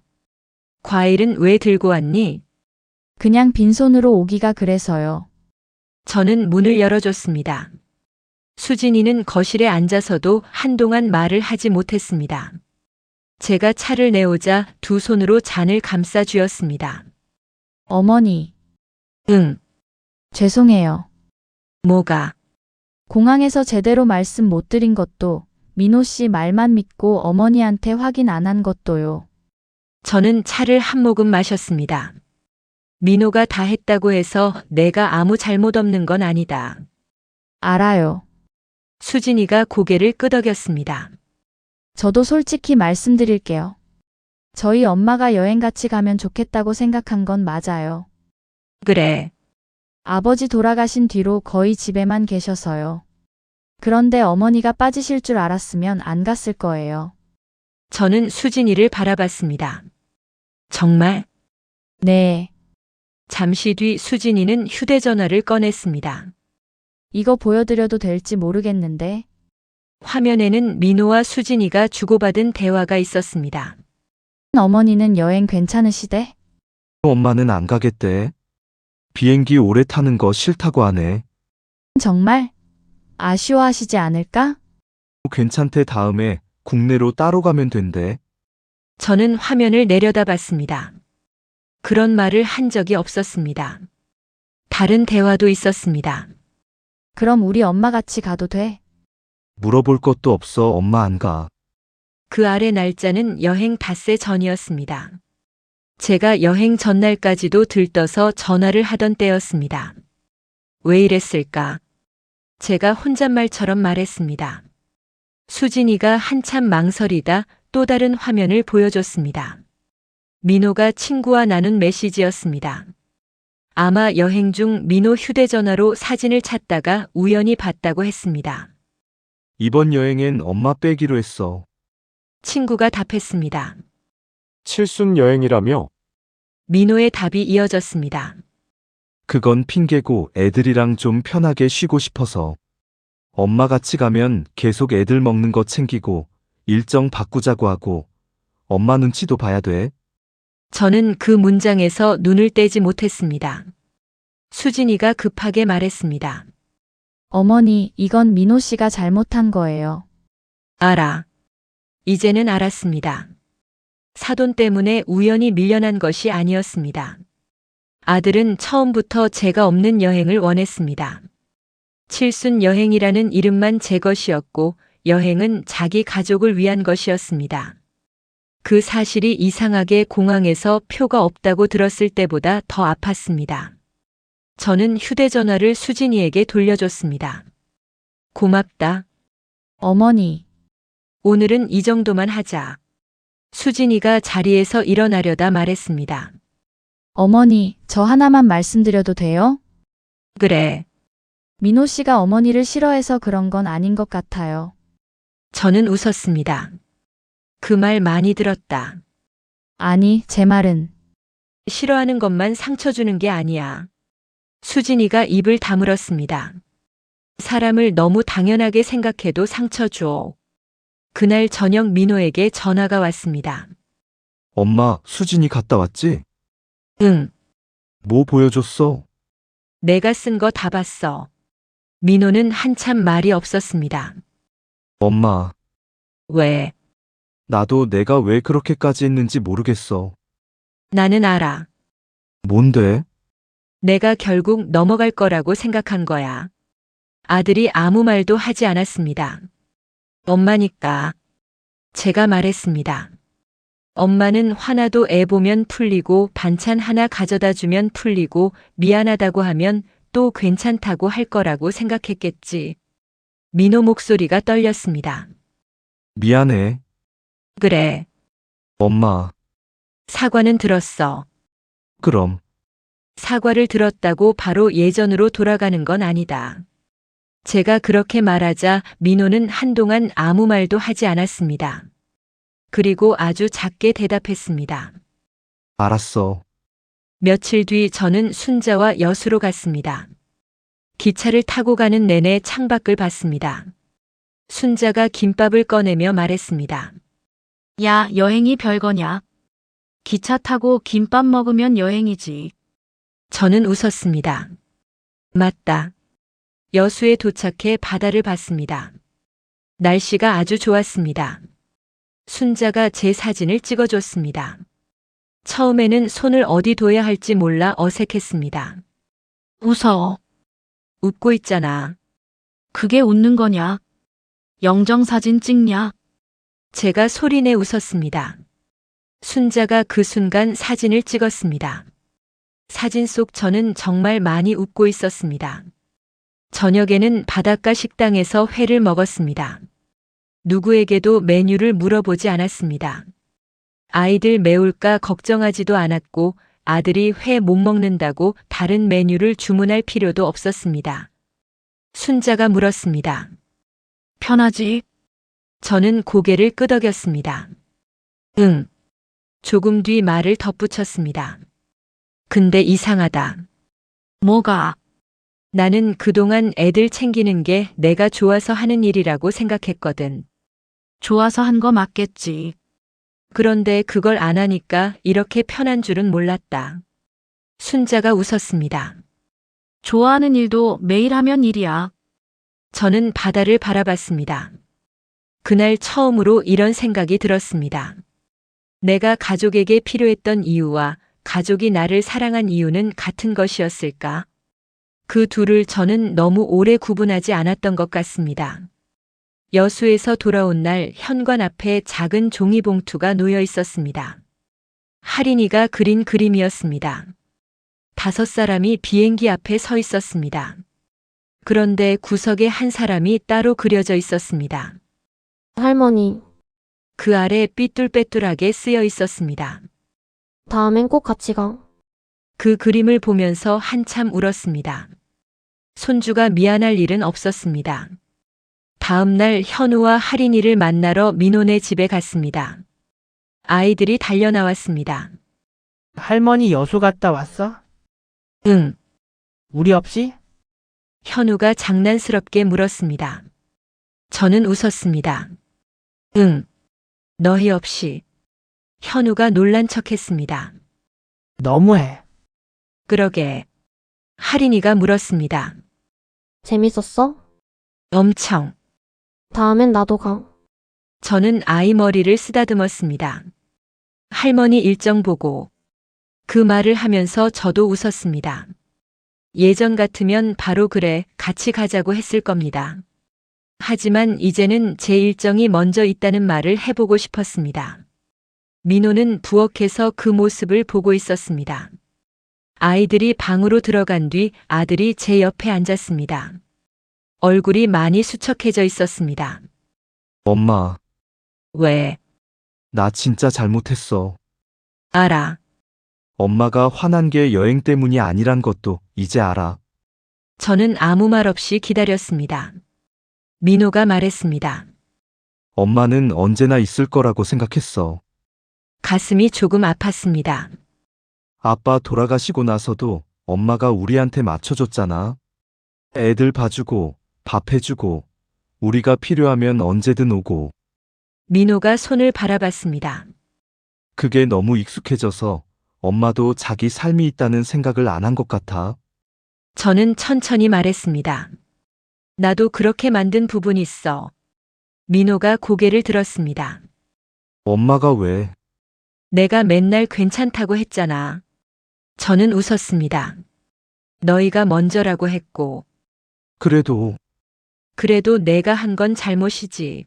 과일은 왜 들고 왔니? 그냥 빈손으로 오기가 그래서요. 저는 문을 열어줬습니다. 수진이는 거실에 앉아서도 한동안 말을 하지 못했습니다. 제가 차를 내오자 두 손으로 잔을 감싸 쥐었습니다. 어머니, 응, 죄송해요. 뭐가? 공항에서 제대로 말씀 못 드린 것도, 민호 씨 말만 믿고 어머니한테 확인 안 한 것도요. 저는 차를 한 모금 마셨습니다. 민호가 다 했다고 해서 내가 아무 잘못 없는 건 아니다. 알아요. 수진이가 고개를 끄덕였습니다. 저도 솔직히 말씀드릴게요. 저희 엄마가 여행 같이 가면 좋겠다고 생각한 건 맞아요. 그래. 아버지 돌아가신 뒤로 거의 집에만 계셔서요. 그런데 어머니가 빠지실 줄 알았으면 안 갔을 거예요. 저는 수진이를 바라봤습니다. 정말? 네. 잠시 뒤 수진이는 휴대전화를 꺼냈습니다. 이거 보여드려도 될지 모르겠는데. 화면에는 민호와 수진이가 주고받은 대화가 있었습니다. 어머니는 여행 괜찮으시대? 엄마는 안 가겠대. 비행기 오래 타는 거 싫다고 하네. 정말? 아쉬워하시지 않을까? 괜찮대. 다음에 국내로 따로 가면 된대. 저는 화면을 내려다봤습니다. 그런 말을 한 적이 없었습니다. 다른 대화도 있었습니다. 그럼 우리 엄마 같이 가도 돼? 물어볼 것도 없어. 엄마 안 가. 그 아래 날짜는 여행 닷새 전이었습니다. 제가 여행 전날까지도 들떠서 전화를 하던 때였습니다. 왜 이랬을까? 제가 혼잣말처럼 말했습니다. 수진이가 한참 망설이다 또 다른 화면을 보여줬습니다. 민호가 친구와 나눈 메시지였습니다. 아마 여행 중 민호 휴대전화로 사진을 찾다가 우연히 봤다고 했습니다. 이번 여행엔 엄마 빼기로 했어. 친구가 답했습니다. 칠순 여행이라며? 민호의 답이 이어졌습니다. 그건 핑계고 애들이랑 좀 편하게 쉬고 싶어서. 엄마 같이 가면 계속 애들 먹는 거 챙기고 일정 바꾸자고 하고 엄마 눈치도 봐야 돼. 저는 그 문장에서 눈을 떼지 못했습니다. 수진이가 급하게 말했습니다. 어머니, 이건 민호 씨가 잘못한 거예요. 알아. 이제는 알았습니다. 사돈 때문에 우연히 밀려난 것이 아니었습니다. 아들은 처음부터 제가 없는 여행을 원했습니다. 칠순 여행이라는 이름만 제 것이었고 여행은 자기 가족을 위한 것이었습니다. 그 사실이 이상하게 공항에서 표가 없다고 들었을 때보다 더 아팠습니다. 저는 휴대전화를 수진이에게 돌려줬습니다. 고맙다. 어머니, 오늘은 이 정도만 하자. 수진이가 자리에서 일어나려다 말했습니다. 어머니, 저 하나만 말씀드려도 돼요? 그래. 민호 씨가 어머니를 싫어해서 그런 건 아닌 것 같아요. 저는 웃었습니다. 그 말 많이 들었다. 아니, 제 말은 싫어하는 것만 상처 주는 게 아니야. 수진이가 입을 다물었습니다. 사람을 너무 당연하게 생각해도 상처 줘. 그날 저녁 민호에게 전화가 왔습니다. 엄마, 수진이 갔다 왔지? 응, 뭐 보여줬어? 내가 쓴 거 다 봤어. 민호는 한참 말이 없었습니다. 엄마, 왜? 나도 내가 왜 그렇게까지 했는지 모르겠어. 나는 알아. 뭔데? 내가 결국 넘어갈 거라고 생각한 거야. 아들이 아무 말도 하지 않았습니다. 엄마니까. 제가 말했습니다. 엄마는 화나도 애 보면 풀리고 반찬 하나 가져다 주면 풀리고 미안하다고 하면 또 괜찮다고 할 거라고 생각했겠지. 민호 목소리가 떨렸습니다. 미안해. 그래. 엄마, 사과는 들었어. 그럼. 사과를 들었다고 바로 예전으로 돌아가는 건 아니다. 제가 그렇게 말하자 민호는 한동안 아무 말도 하지 않았습니다. 그리고 아주 작게 대답했습니다. 알았어. 며칠 뒤 저는 순자와 여수로 갔습니다. 기차를 타고 가는 내내 창밖을 봤습니다. 순자가 김밥을 꺼내며 말했습니다. 야, 여행이 별거냐? 기차 타고 김밥 먹으면 여행이지. 저는 웃었습니다. 맞다. 여수에 도착해 바다를 봤습니다. 날씨가 아주 좋았습니다. 순자가 제 사진을 찍어줬습니다. 처음에는 손을 어디 둬야 할지 몰라 어색했습니다. 웃어. 웃고 있잖아. 그게 웃는 거냐? 영정사진 찍냐? 제가 소리내 웃었습니다. 순자가 그 순간 사진을 찍었습니다. 사진 속 저는 정말 많이 웃고 있었습니다. 저녁에는 바닷가 식당에서 회를 먹었습니다. 누구에게도 메뉴를 물어보지 않았습니다. 아이들 매울까 걱정하지도 않았고 아들이 회 못 먹는다고 다른 메뉴를 주문할 필요도 없었습니다. 순자가 물었습니다. 편하지? 저는 고개를 끄덕였습니다. 응. 조금 뒤 말을 덧붙였습니다. 근데 이상하다. 뭐가? 나는 그동안 애들 챙기는 게 내가 좋아서 하는 일이라고 생각했거든. 좋아서 한 거 맞겠지. 그런데 그걸 안 하니까 이렇게 편한 줄은 몰랐다. 순자가 웃었습니다. 좋아하는 일도 매일 하면 일이야. 저는 바다를 바라봤습니다. 그날 처음으로 이런 생각이 들었습니다. 내가 가족에게 필요했던 이유와 가족이 나를 사랑한 이유는 같은 것이었을까? 그 둘을 저는 너무 오래 구분하지 않았던 것 같습니다. 여수에서 돌아온 날 현관 앞에 작은 종이봉투가 놓여 있었습니다. 할인이가 그린 그림이었습니다. 5사람이 비행기 앞에 서 있었습니다. 그런데 구석에 한 사람이 따로 그려져 있었습니다. 할머니, 그 아래 삐뚤빼뚤하게 쓰여 있었습니다. 다음엔 꼭 같이 가. 그 그림을 보면서 한참 울었습니다. 손주가 미안할 일은 없었습니다. 다음 날 현우와 하린이를 만나러 민호네 집에 갔습니다. 아이들이 달려 나왔습니다. 할머니 여수 갔다 왔어? 응. 우리 없이? 현우가 장난스럽게 물었습니다. 저는 웃었습니다. 응. 너희 없이. 현우가 놀란 척했습니다. 너무해. 그러게. 하린이가 물었습니다. 재밌었어? 엄청. 다음엔 나도 가. 저는 아이 머리를 쓰다듬었습니다. 할머니 일정 보고 그 말을 하면서 저도 웃었습니다. 예전 같으면 바로 그래, 같이 가자고 했을 겁니다. 하지만 이제는 제 일정이 먼저 있다는 말을 해보고 싶었습니다. 민호는 부엌에서 그 모습을 보고 있었습니다. 아이들이 방으로 들어간 뒤 아들이 제 옆에 앉았습니다. 얼굴이 많이 수척해져 있었습니다. 엄마, 왜? 나 진짜 잘못했어. 알아. 엄마가 화난 게 여행 때문이 아니란 것도 이제 알아. 저는 아무 말 없이 기다렸습니다. 민호가 말했습니다. 엄마는 언제나 있을 거라고 생각했어. 가슴이 조금 아팠습니다. 아빠 돌아가시고 나서도 엄마가 우리한테 맞춰줬잖아. 애들 봐주고, 밥 해주고, 우리가 필요하면 언제든 오고. 민호가 손을 바라봤습니다. 그게 너무 익숙해져서 엄마도 자기 삶이 있다는 생각을 안 한 것 같아. 저는 천천히 말했습니다. 나도 그렇게 만든 부분이 있어. 민호가 고개를 들었습니다. 엄마가 왜? 내가 맨날 괜찮다고 했잖아. 저는 웃었습니다. 너희가 먼저라고 했고, 그래도 그래도 내가 한 건 잘못이지.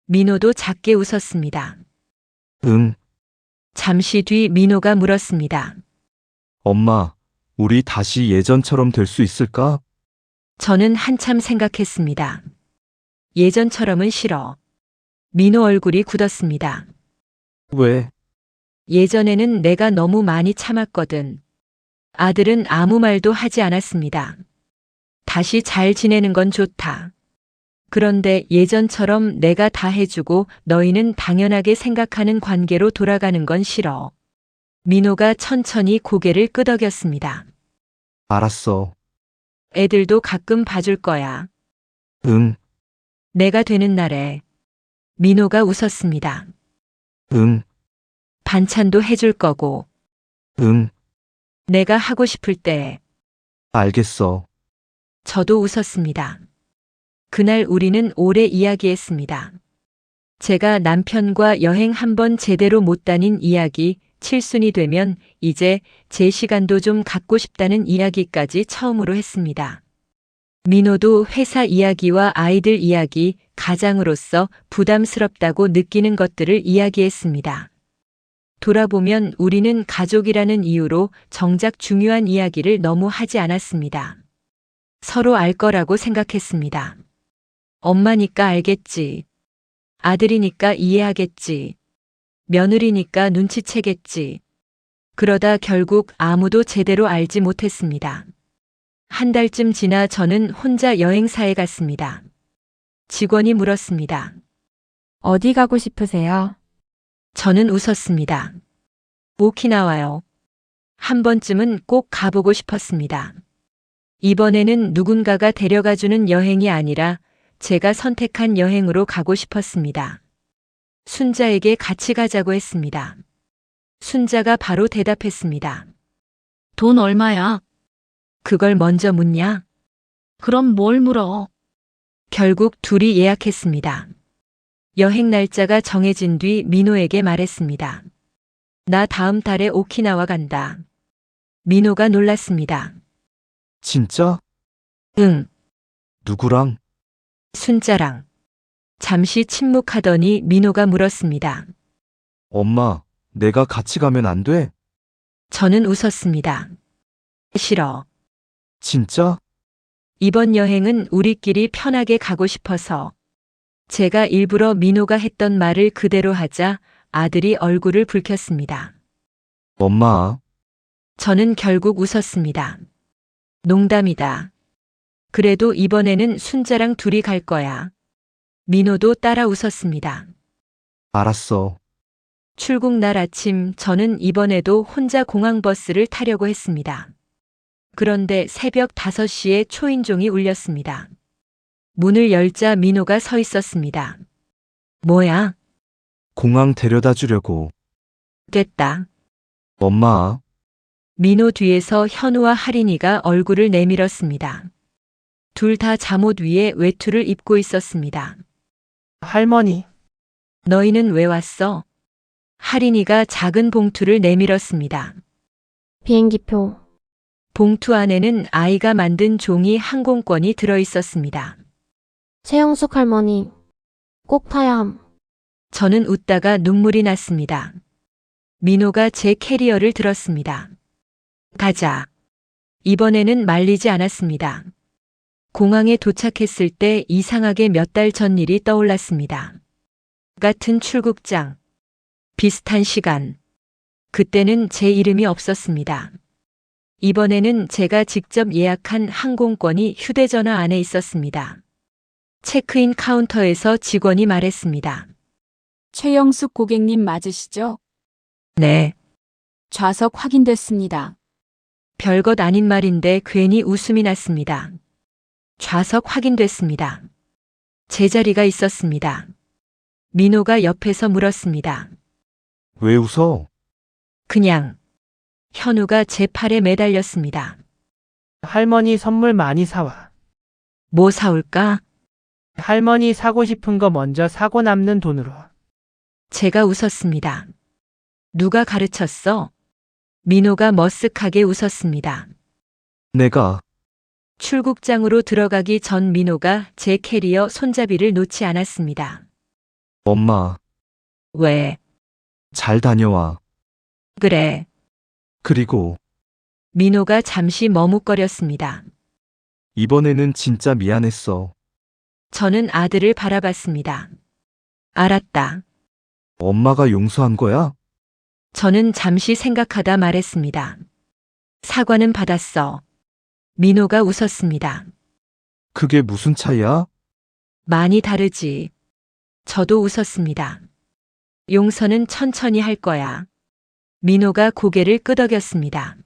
민호도 작게 웃었습니다. 응, 잠시 뒤 민호가 물었습니다. 엄마, 우리 다시 예전처럼 될 수 있을까? 저는 한참 생각했습니다. 예전처럼은 싫어. 민호 얼굴이 굳었습니다. 왜? 예전에는 내가 너무 많이 참았거든. 아들은 아무 말도 하지 않았습니다. 다시 잘 지내는 건 좋다. 그런데 예전처럼 내가 다 해주고 너희는 당연하게 생각하는 관계로 돌아가는 건 싫어. 민호가 천천히 고개를 끄덕였습니다. 알았어. 애들도 가끔 봐줄 거야. 응, 내가 되는 날에. 민호가 웃었습니다. 응, 반찬도 해줄 거고. 응, 내가 하고 싶을 때. 알겠어. 저도 웃었습니다. 그날 우리는 오래 이야기했습니다. 제가 남편과 여행 한번 제대로 못 다닌 이야기, 칠순이 되면 이제 제 시간도 좀 갖고 싶다는 이야기까지 처음으로 했습니다. 민호도 회사 이야기와 아이들 이야기, 가장으로서 부담스럽다고 느끼는 것들을 이야기했습니다. 돌아보면 우리는 가족이라는 이유로 정작 중요한 이야기를 너무 하지 않았습니다. 서로 알 거라고 생각했습니다. 엄마니까 알겠지. 아들이니까 이해하겠지. 며느리니까 눈치채겠지. 그러다 결국 아무도 제대로 알지 못했습니다. 한 달쯤 지나 저는 혼자 여행사에 갔습니다. 직원이 물었습니다. 어디 가고 싶으세요? 저는 웃었습니다. 오키나와요. 한 번쯤은 꼭 가보고 싶었습니다. 이번에는 누군가가 데려가주는 여행이 아니라 제가 선택한 여행으로 가고 싶었습니다. 순자에게 같이 가자고 했습니다. 순자가 바로 대답했습니다. 돈 얼마야? 그걸 먼저 묻냐? 그럼 뭘 물어? 결국 둘이 예약했습니다. 여행 날짜가 정해진 뒤 민호에게 말했습니다. 나 다음 달에 오키나와 간다. 민호가 놀랐습니다. 진짜? 응, 누구랑? 순자랑. 잠시 침묵하더니 민호가 물었습니다. 엄마, 내가 같이 가면 안 돼? 저는 웃었습니다. 싫어. 진짜? 이번 여행은 우리끼리 편하게 가고 싶어서. 제가 일부러 민호가 했던 말을 그대로 하자 아들이 얼굴을 붉혔습니다. 엄마, 저는 결국 웃었습니다. 농담이다. 그래도 이번에는 순자랑 둘이 갈 거야. 민호도 따라 웃었습니다. 알았어. 출국 날 아침 저는 이번에도 혼자 공항버스를 타려고 했습니다. 그런데 새벽 5시에 초인종이 울렸습니다. 문을 열자 민호가 서 있었습니다. 뭐야? 공항 데려다 주려고. 됐다. 엄마, 민호 뒤에서 현우와 하린이가 얼굴을 내밀었습니다. 둘 다 잠옷 위에 외투를 입고 있었습니다. 할머니, 너희는 왜 왔어? 하린이가 작은 봉투를 내밀었습니다. 비행기표. 봉투 안에는 아이가 만든 종이 항공권이 들어 있었습니다. 최영숙 할머니. 꼭 타야 함. 저는 웃다가 눈물이 났습니다. 민호가 제 캐리어를 들었습니다. 가자. 이번에는 말리지 않았습니다. 공항에 도착했을 때 이상하게 몇 달 전 일이 떠올랐습니다. 같은 출국장. 비슷한 시간. 그때는 제 이름이 없었습니다. 이번에는 제가 직접 예약한 항공권이 휴대전화 안에 있었습니다. 체크인 카운터에서 직원이 말했습니다. 최영숙 고객님 맞으시죠? 네. 좌석 확인됐습니다. 별것 아닌 말인데 괜히 웃음이 났습니다. 좌석 확인됐습니다. 제자리가 있었습니다. 민호가 옆에서 물었습니다. 왜 웃어? 그냥. 현우가 제 팔에 매달렸습니다. 할머니 선물 많이 사와. 뭐 사올까? 할머니 사고 싶은 거 먼저 사고 남는 돈으로. 제가 웃었습니다. 누가 가르쳤어? 민호가 머쓱하게 웃었습니다. 내가. 출국장으로 들어가기 전 민호가 제 캐리어 손잡이를 놓지 않았습니다. 엄마, 왜? 잘 다녀와. 그래. 그리고 민호가 잠시 머뭇거렸습니다. 이번에는 진짜 미안했어. 저는 아들을 바라봤습니다. 알았다. 엄마가 용서한 거야? 저는 잠시 생각하다 말했습니다. 사과는 받았어. 민호가 웃었습니다. 그게 무슨 차이야? 많이 다르지. 저도 웃었습니다. 용서는 천천히 할 거야. 민호가 고개를 끄덕였습니다.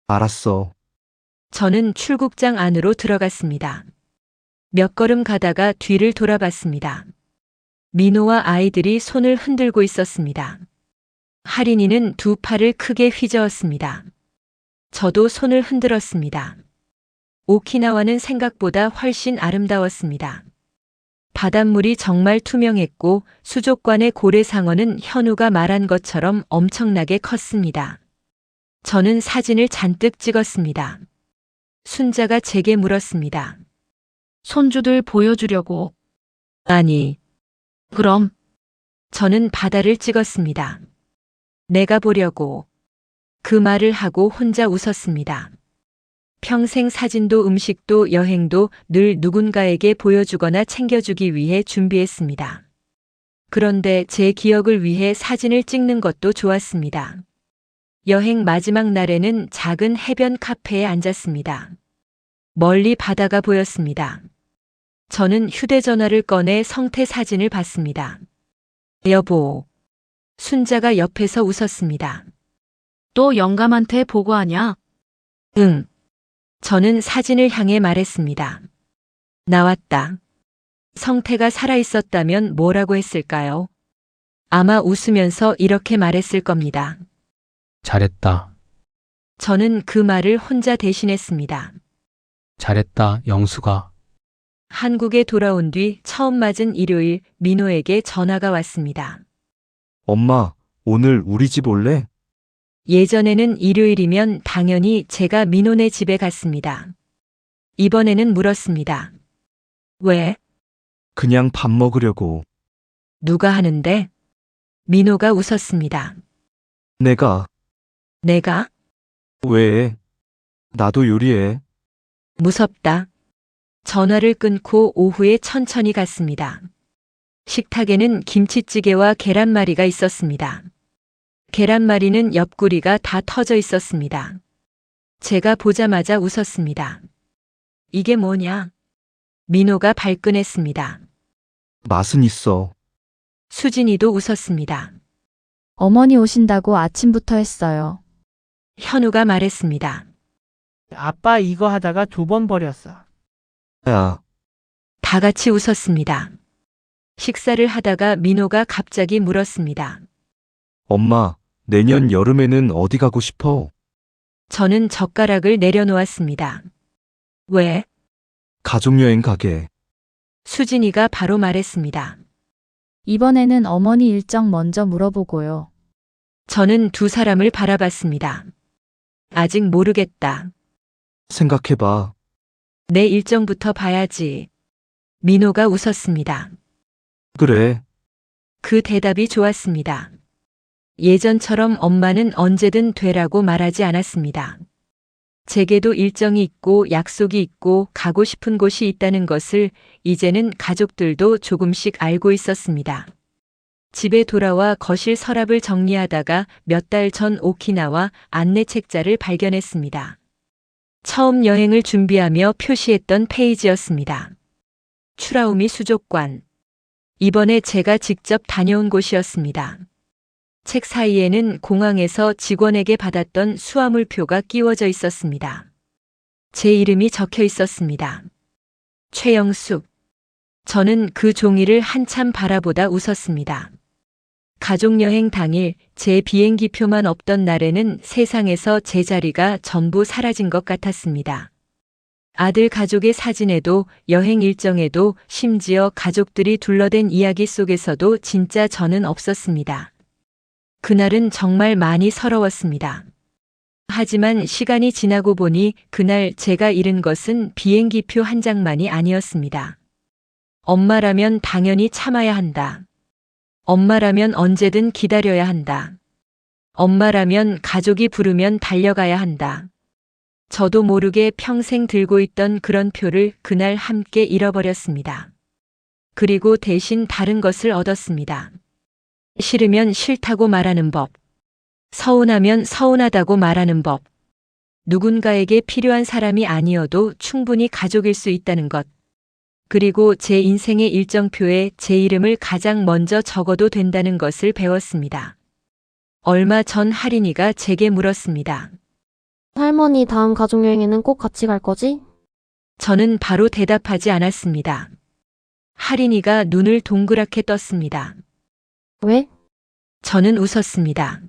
알았어. 저는 출국장 안으로 들어갔습니다. 몇 걸음 가다가 뒤를 돌아봤습니다. 민호와 아이들이 손을 흔들고 있었습니다. 하린이는 두 팔을 크게 휘저었습니다. 저도 손을 흔들었습니다. 오키나와는 생각보다 훨씬 아름다웠습니다. 바닷물이 정말 투명했고 수족관의 고래상어는 현우가 말한 것처럼 엄청나게 컸습니다. 저는 사진을 잔뜩 찍었습니다. 순자가 제게 물었습니다. 손주들 보여주려고. 아니, 그럼 저는 바다를 찍었습니다. 내가 보려고. 그 말을 하고 혼자 웃었습니다. 평생 사진도 음식도 여행도 늘 누군가에게 보여주거나 챙겨주기 위해 준비했습니다. 그런데 제 기억을 위해 사진을 찍는 것도 좋았습니다. 여행 마지막 날에는 작은 해변 카페에 앉았습니다. 멀리 바다가 보였습니다. 저는 휴대전화를 꺼내 성태 사진을 봤습니다. 여보. 순자가 옆에서 웃었습니다. 또 영감한테 보고하냐? 응. 저는 사진을 향해 말했습니다. 나왔다. 성태가 살아있었다면 뭐라고 했을까요? 아마 웃으면서 이렇게 말했을 겁니다. 잘했다. 저는 그 말을 혼자 대신했습니다. 잘했다, 영수가. 한국에 돌아온 뒤 처음 맞은 일요일 민호에게 전화가 왔습니다. 엄마, 오늘 우리 집 올래? 예전에는 일요일이면 당연히 제가 민호네 집에 갔습니다. 이번에는 물었습니다. 왜? 그냥 밥 먹으려고. 누가 하는데? 민호가 웃었습니다. 내가. 내가? 왜? 나도 요리해. 무섭다. 전화를 끊고 오후에 천천히 갔습니다. 식탁에는 김치찌개와 계란말이가 있었습니다. 계란말이는 옆구리가 다 터져 있었습니다. 제가 보자마자 웃었습니다. 이게 뭐냐? 민호가 발끈했습니다. 맛은 있어. 수진이도 웃었습니다. 어머니 오신다고 아침부터 했어요. 현우가 말했습니다. 아빠 이거 하다가 2번 버렸어. 야, 다 같이 웃었습니다. 식사를 하다가 민호가 갑자기 물었습니다. 엄마, 내년 여름에는 어디 가고 싶어? 저는 젓가락을 내려놓았습니다. 왜? 가족여행 가게. 수진이가 바로 말했습니다. 이번에는 어머니 일정 먼저 물어보고요. 저는 두 사람을 바라봤습니다. 아직 모르겠다. 생각해봐. 내 일정부터 봐야지. 민호가 웃었습니다. 그래, 그 대답이 좋았습니다. 예전처럼 엄마는 언제든 되라고 말하지 않았습니다. 제게도 일정이 있고 약속이 있고 가고 싶은 곳이 있다는 것을 이제는 가족들도 조금씩 알고 있었습니다. 집에 돌아와 거실 서랍을 정리하다가 몇 달 전 오키나와 안내 책자를 발견했습니다. 처음 여행을 준비하며 표시했던 페이지였습니다. 추라우미 수족관. 이번에 제가 직접 다녀온 곳이었습니다. 책 사이에는 공항에서 직원에게 받았던 수화물표가 끼워져 있었습니다. 제 이름이 적혀 있었습니다. 최영숙. 저는 그 종이를 한참 바라보다 웃었습니다. 가족여행 당일 제 비행기표만 없던 날에는 세상에서 제 자리가 전부 사라진 것 같았습니다. 아들 가족의 사진에도 여행 일정에도 심지어 가족들이 둘러댄 이야기 속에서도 진짜 저는 없었습니다. 그날은 정말 많이 서러웠습니다. 하지만 시간이 지나고 보니 그날 제가 잃은 것은 비행기표 한 장만이 아니었습니다. 엄마라면 당연히 참아야 한다. 엄마라면 언제든 기다려야 한다. 엄마라면 가족이 부르면 달려가야 한다. 저도 모르게 평생 들고 있던 그런 표를 그날 함께 잃어버렸습니다. 그리고 대신 다른 것을 얻었습니다. 싫으면 싫다고 말하는 법. 서운하면 서운하다고 말하는 법. 누군가에게 필요한 사람이 아니어도 충분히 가족일 수 있다는 것. 그리고 제 인생의 일정표에 제 이름을 가장 먼저 적어도 된다는 것을 배웠습니다. 얼마 전 할인이가 제게 물었습니다. 할머니 다음 가족여행에는 꼭 같이 갈 거지? 저는 바로 대답하지 않았습니다. 할인이가 눈을 동그랗게 떴습니다. 왜? 저는 웃었습니다.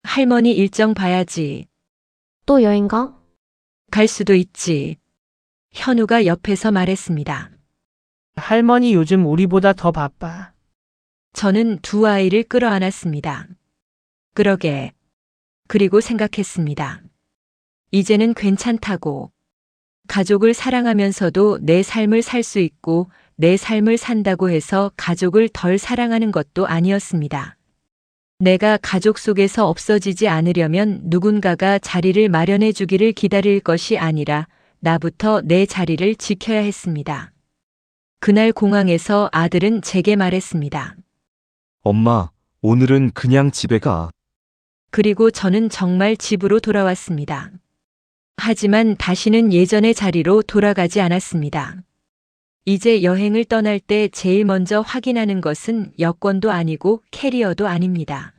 할머니 일정 봐야지. 또 여행 가? 갈 수도 있지. 현우가 옆에서 말했습니다. 할머니 요즘 우리보다 더 바빠. 저는 두 아이를 끌어안았습니다. 그러게. 그리고 생각했습니다. 이제는 괜찮다고. 가족을 사랑하면서도 내 삶을 살 수 있고 내 삶을 산다고 해서 가족을 덜 사랑하는 것도 아니었습니다. 내가 가족 속에서 없어지지 않으려면 누군가가 자리를 마련해 주기를 기다릴 것이 아니라 나부터 내 자리를 지켜야 했습니다. 그날 공항에서 아들은 제게 말했습니다. 엄마, 오늘은 그냥 집에 가. 그리고 저는 정말 집으로 돌아왔습니다. 하지만 다시는 예전의 자리로 돌아가지 않았습니다. 이제 여행을 떠날 때 제일 먼저 확인하는 것은 여권도 아니고 캐리어도 아닙니다.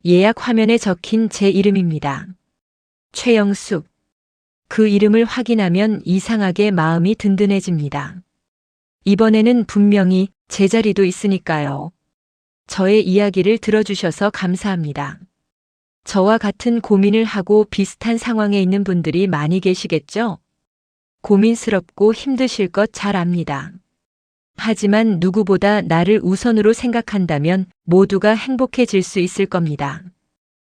예약 화면에 적힌 제 이름입니다. 최영숙. 그 이름을 확인하면 이상하게 마음이 든든해집니다. 이번에는 분명히 제 자리도 있으니까요. 저의 이야기를 들어주셔서 감사합니다. 저와 같은 고민을 하고 비슷한 상황에 있는 분들이 많이 계시겠죠? 고민스럽고 힘드실 것 잘 압니다. 하지만 누구보다 나를 우선으로 생각한다면 모두가 행복해질 수 있을 겁니다.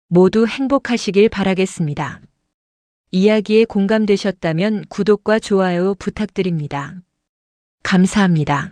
모두 행복하시길 바라겠습니다. 이야기에 공감되셨다면 구독과 좋아요 부탁드립니다. 감사합니다.